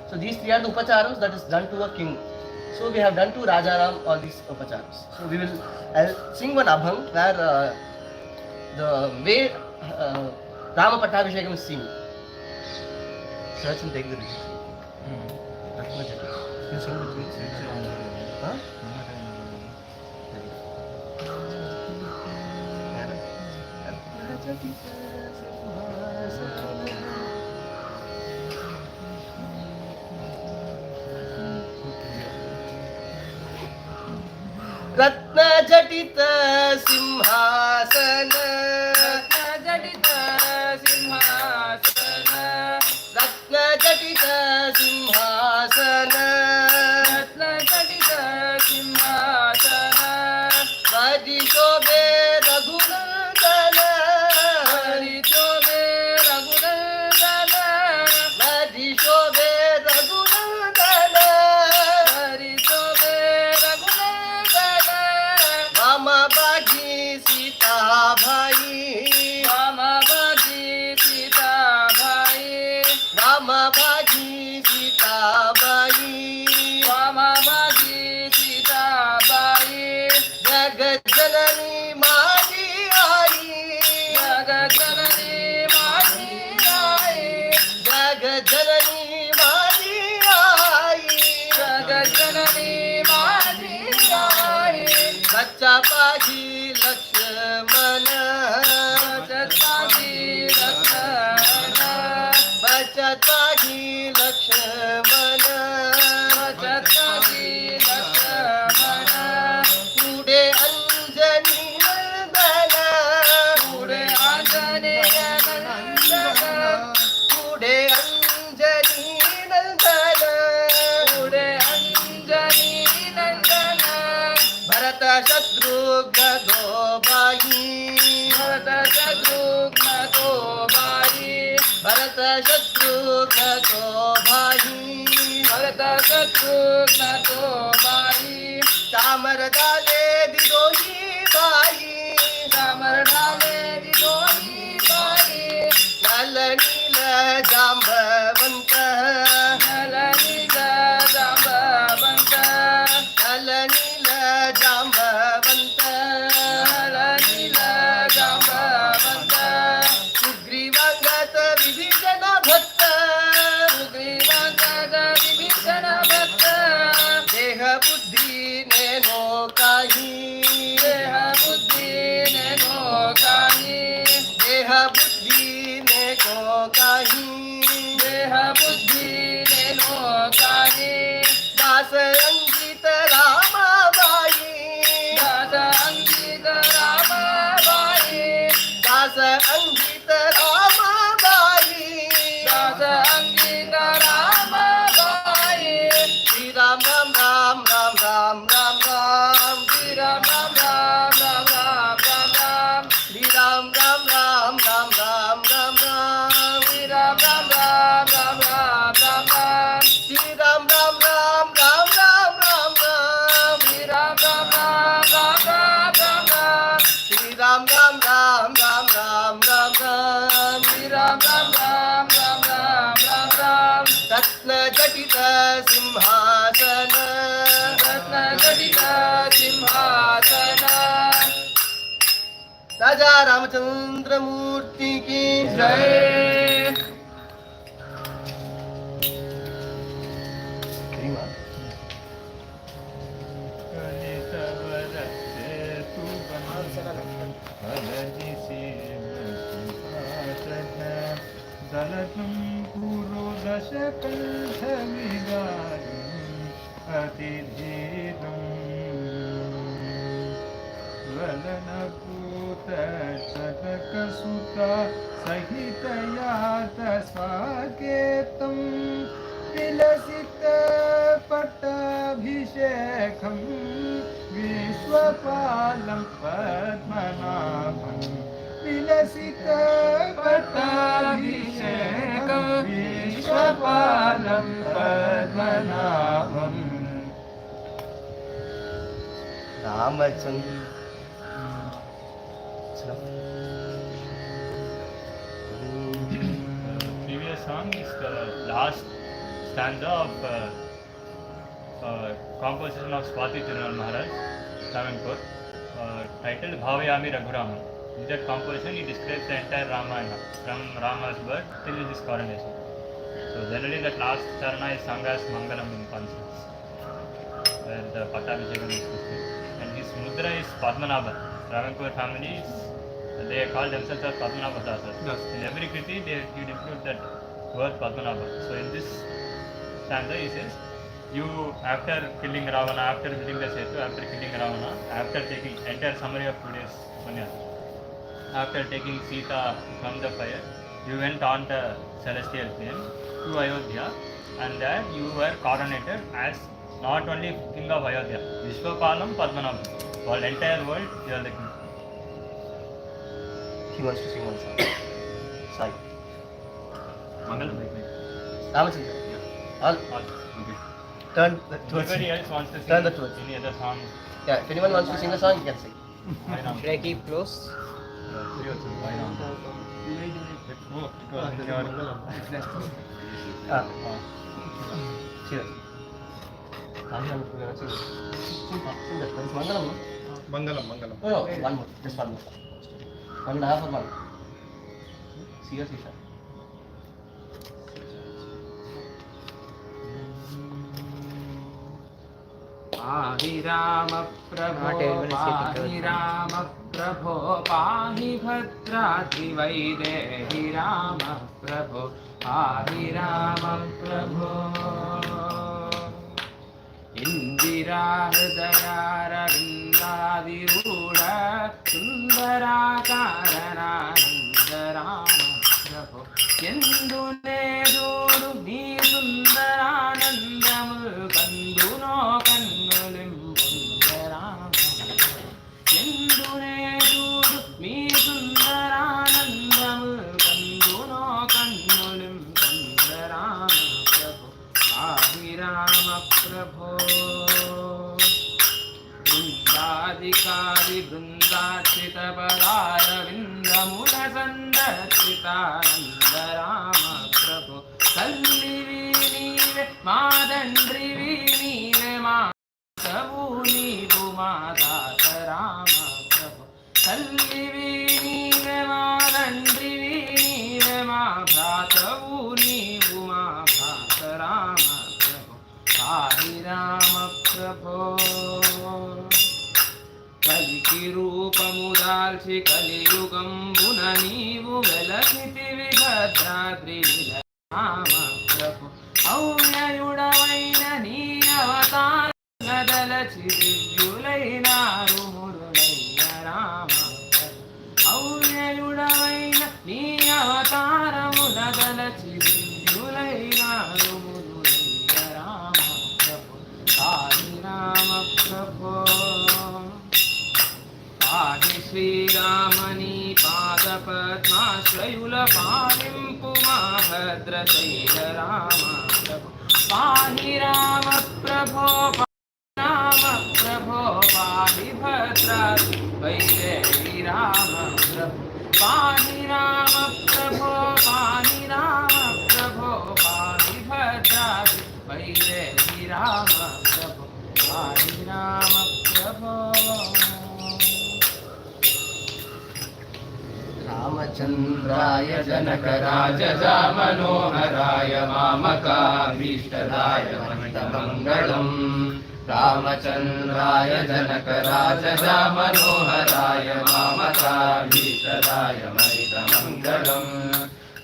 So these three are the Upacharams that is done to a king. So we have done to Rajaram all these Upacharams. So I'll sing one Abhang where the way Rama Pattabhishekam is seen. Search and take the receipt. That's much. You sing with me? Huh? Ratna Jatita Simhasana Jadita Simhasana Ratna Jatita Simhasana Ratna Jadita Simhasana Vajishobe Raghunandana Harichobe Raghunandana Vajishobe Raghunandana Harichobe Raghunandana Mama Bagi Sita Bhai Mama Bhagi Sita Bhai Mama Bagi Sita Bhai Mama Bhagi Sita Bhai Jagat Janani Madi Ai Jagat Janani Mani Ai Jagat Janani Madi Ai Jagat Janani Mani Ai Bachcha Pagi Lakshmana Jatpati Lakshmana Bachcha Pagi Lakshmana Jatpati Lakshmana Today Anjani Nandana Ude Anjaneya Nandana Today Anjani Nandana Ude Anjani Nandana Bharata Shatrugna Dobhai Bharata Shatrugna Dobhai Bharata Shatrugna Dobhai Bharata Shatrugna Dobhai Chamar Dale Didohi Bhai Samar Dhale Didohi Bhai Nala Nila Jambavanta Nalanida Jambavanta Nala Nila Jambavanta Nalanida Jambavanta Sugrivangat Vibhishana Bhatta Sugrivankada Vibhishana Bhatta Deha Buddhi Neno Kahi Deha Buddhi Neno Kahi Deha Buddhi Neko Kahi Deha Buddhi Neno Kahi Dasa Angita Rama Bhai Dasa Angita Rama Bhai Dasa Angita Rama Bhai Ram Ram Ram Ram Ram Ram Ram Ratna Jatita Simhasana Ratna Jatita Simhasana Raja Ramachandra Murti ki Jai दलतं पुरोदशकण्ठविदारम् अतिधीरम् वदनपूतशतकसुता सहितया तस्वाकेतं विलसित पट्टाभिषेकं विश्वपालं पद्मनाभं विलसित पट्टाभिषेकं विश्वपालं पद्मनाभम् Ramachandra. Previous song is the last stanza of composition of Swati Tirunal Maharaj, Travancore, titled Bhavayami Raghuramam. In that composition, he describes the entire Ramayana from Rama's birth till his coronation. So generally, that last charana is sung as Mangalam in concerts, where the Pattabhishekam is discussed. And his mudra is Padmanabha. Travancore family they call themselves as Padmanabha Dasas. In every kriti, they would include that word Padmanabha. So in this stanza, he says, you after killing Ravana, after building the Setu, after killing Ravana, after taking entire summary of today's Punyas, after taking Sita from the fire, you went on the celestial plane to Ayodhya, and there you were coronated as not only king of Ayodhya, Vishwapalam Padmanabha. For the entire world, you are the king. He wants to sing one song. Sai. Mangalam. Ramachandra. All Okay. turn towards Anybody else wants to sing Turn the towards. any other song? Yeah, if anyone wants to sing a song, you can sing. Why not? Should I keep close? Why not? Ah, serious. Sing that. That is Mangalam, no? Mangalam. No, one more. Just one more. 1.5 or 1. Serious, Isha. पाहि राम प्रभो पाहि राम प्रभो पाहि भद्राद्रिवैदेहि राम प्रभो पाहि राम प्रभो इंदिरा हृदयारविन्दादिरूढ सुन्दराकारणनानन्द राम प्रभो ಎಂದು నేదోడు నీ సుందరానందముల్ కందునో కన్నులింపుందరామ ಎಂದು నేదోడు నీ సుందరానందముల్ కందునో కన్నులింపుందరామ ప్రభు పాహి రామ ప్రభో బృందాధికారి బృందాచిత పదారవిందముల సందర్శితానంద రామ ప్రభు తల్లివి నీవే మాదండ్రివి నీవే మాతవు నీవు మాదాత రామ ప్రభు తల్లివి నీవే మాదండ్రివి నీవే మా భ్రాతవు నీవు మా భ్రాత రామ ప్రభు పాహి రామ ప్రభో కలికి రూపము దాల్చి కలియుగంబున నీవు వెలసితివి భద్రాద్రి రామ ప్రభు ఔవ్యయుడవైన నీ అవతారదలచి దివ్యులైనారు మురులయ్య రామ ప్రభు ఔవ్యయుడవైన నీ అవతారమునదలచి దివ్యులైనారు మురులయ్య రామ ప్రభు పాహి రామ ప్రభో పాహి శ్రీరామని పాదపద్మాశ్రయుల పాలింపు మా భద్రశైల రామ ప్రభో పాహి రామ ప్రభో రామ ప్రభో పాహి భద్రాద్రి వైదేహి రామ ప్రభో పాహి రామ ప్రభో Rama Prabhu, Hari Rama Prabhu. रामचन्द्राय जनकराजजा Manoharrai मामकाभीष्टदाय मङ्गलम् रामचन्द्राय जनकराजजा मनोहराय मामकाभीष्टदाय मङ्गलम्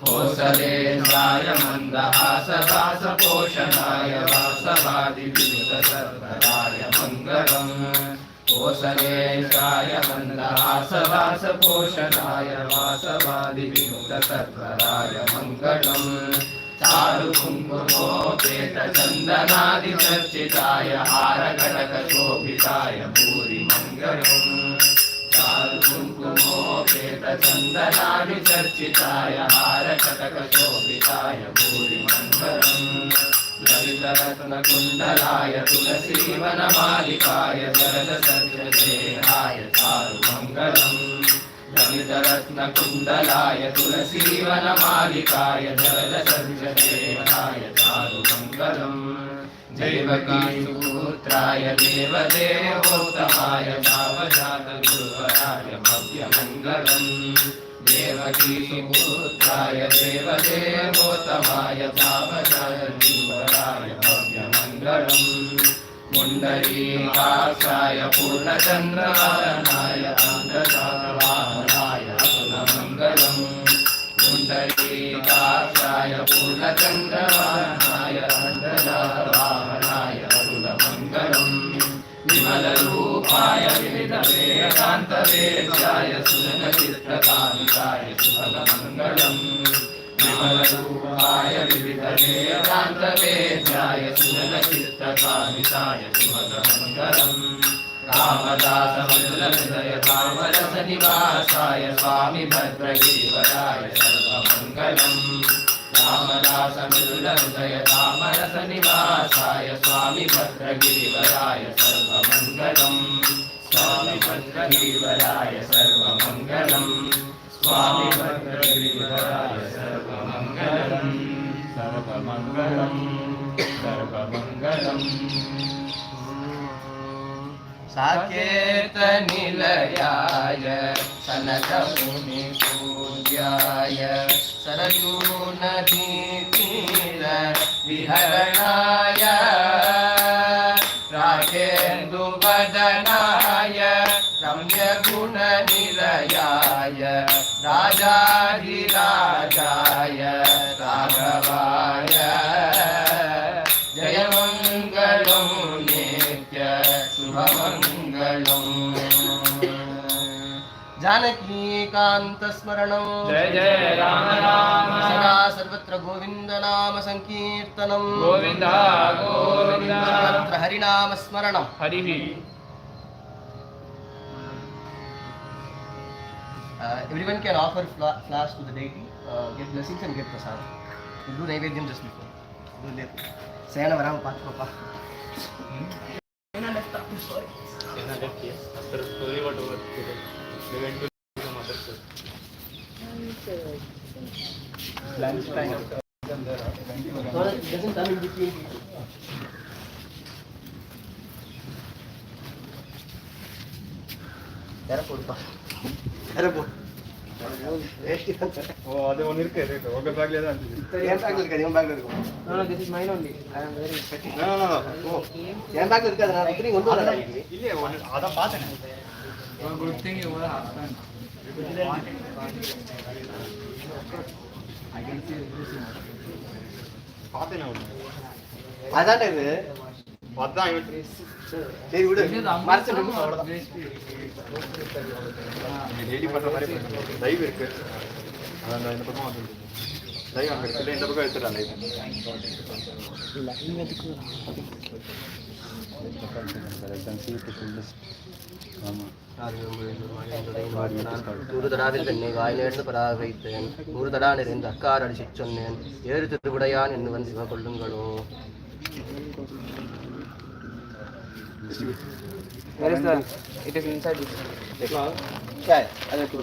कोसलेन्द्राय मन्दहासदासपोषणाय वासवादिविनुतसर्वराय मङ्गलम् कोसलेन्द्राय मन्दहासवासपोषणाय वासवादिविनुतसर्वराय मङ्गलम् चारुकुङ्कुमोपेतचन्दनादिचर्चिताय हारकटकशोभिताय भूरिमङ्गलम् चारुकुङ्कुमोपेतचन्दनादिचर्चिताय हारकटकशोभिताय भूरिमङ्गलम् ललितरत्नकुण्डलाय तुलसीवनमालिकाय शरदसद्गदेहाय चारुमङ्गलम् ललितरत्नकुण्डलाय तुलसीवनमालिकाय शरदसद्गदेहाय चारुमङ्गलम् जैवकीसुपुत्राय देवदेवोत्तमाय जावजातगुरुवराय भव्यमङ्गलम् देवकीसुपुत्राय देवदेवोत्तमाय जावजातगुरुवराय भव्यमङ्गलम् पुण्डरीकाक्षाय पूर्णचन्द्रवाहनाय अन्तर्जातवाहनाय अतुलमङ्गलम् पुण्डरीकाक्षाय पूर्णचन्द्रवाहनाय अन्तर्जातवाहनाय अतुलमङ्गलम् विमलरूपाय विविधवेदान्तवेद्याय सुजनचित्तकान्ताय शुभमङ्गलम् विमलरूपाय विविधवेदान्तवेद्याय सुजनचित्तकान्ताय शुभमङ्गलम् रामदासमृदहृदय कामरसनिवासाय स्वामी भद्रगिरिवराय सर्वमङ्गलम् रामदासमृदहृदय कामरसनिवासाय स्वामी भद्रगिरिवराय सर्वमङ्गलम् स्वामी भद्रगिरिवराय सर्वमङ्गलम् स्वामी भद्रगिरिवराय सर्वमङ्गलम् सर्वमङ्गलम् सर्वमङ्गलम् साकेतनिलयाय सनकमुनिपूज्याय सरयूनदीतीर विहरणाय राजेन्दुवदनाय रम्यगुणनिलयाय राजाधिराजाय राघवाय जयमङ्गलं नित्य शुभमङ्गलम् जानकीकान्तस्मरणं जय जय राम राम सदा सर्वत्र गोविन्दनाम संकीर्तनं गोविन्द गोविन्द सर्वत्र हरिनामस्मरणं हरिः everyone can offer flowers to the deity, get blessings and get prasad. We'll do Naivedyam just before. Do later. Sayana Varam Patpapa. After story what over today. We went to some other place. Lunch time. So it doesn't come in between. Terapurpa. Terapur. ಓ ಅದೇ ಒಂದು ಇರುತ್ತೆ rate ಹೋಗೋ ಬ್ಯಾಗ್ಲಿ ಅದ ಅಂತಿದೆ ಏನ್ bag ಇருக்கு ನಿಮ್ಮ bag ಇருக்கு No, no, this is mine only. I am very expecting. No no no ಏನ್ bag ಇருக்கு ಅದನ್ನ ಇದ್ರೆ ಒಂದು ಅಲ್ಲ ಇಲ್ಲಿ ಇಲ್ಲಿ ಅದ ಪಾತನೆ One good thing you will have done. I can see everything. ಪಾತನೆ ಅವನು அதான்டா இது அதான் இவன் சரி விடு மறைச்சு விடு டெய்லி பண்ற மாதிரி லைவ் இருக்கு அதான் இந்த பக்கம் வந்து லைவ் அங்க இருக்கு இந்த பக்கம் எடுத்துடா லைவ் தூதுதடாவில் தன்னை வாய் நேர்ந்து பராக வைத்தேன் நூறுதடா நிறைந்த அக்கார் அடிச்சிச் சொன்னேன் ஏறு திருவுடையான் என்னுவன் சிவ கொள்ளுங்களோ. Where is the? It is inside this. क्या है अरे तू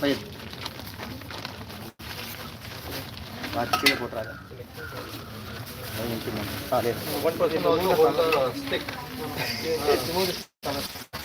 भाई கீழே போட்டுறாங்க. One person also hold the stick. Remove this.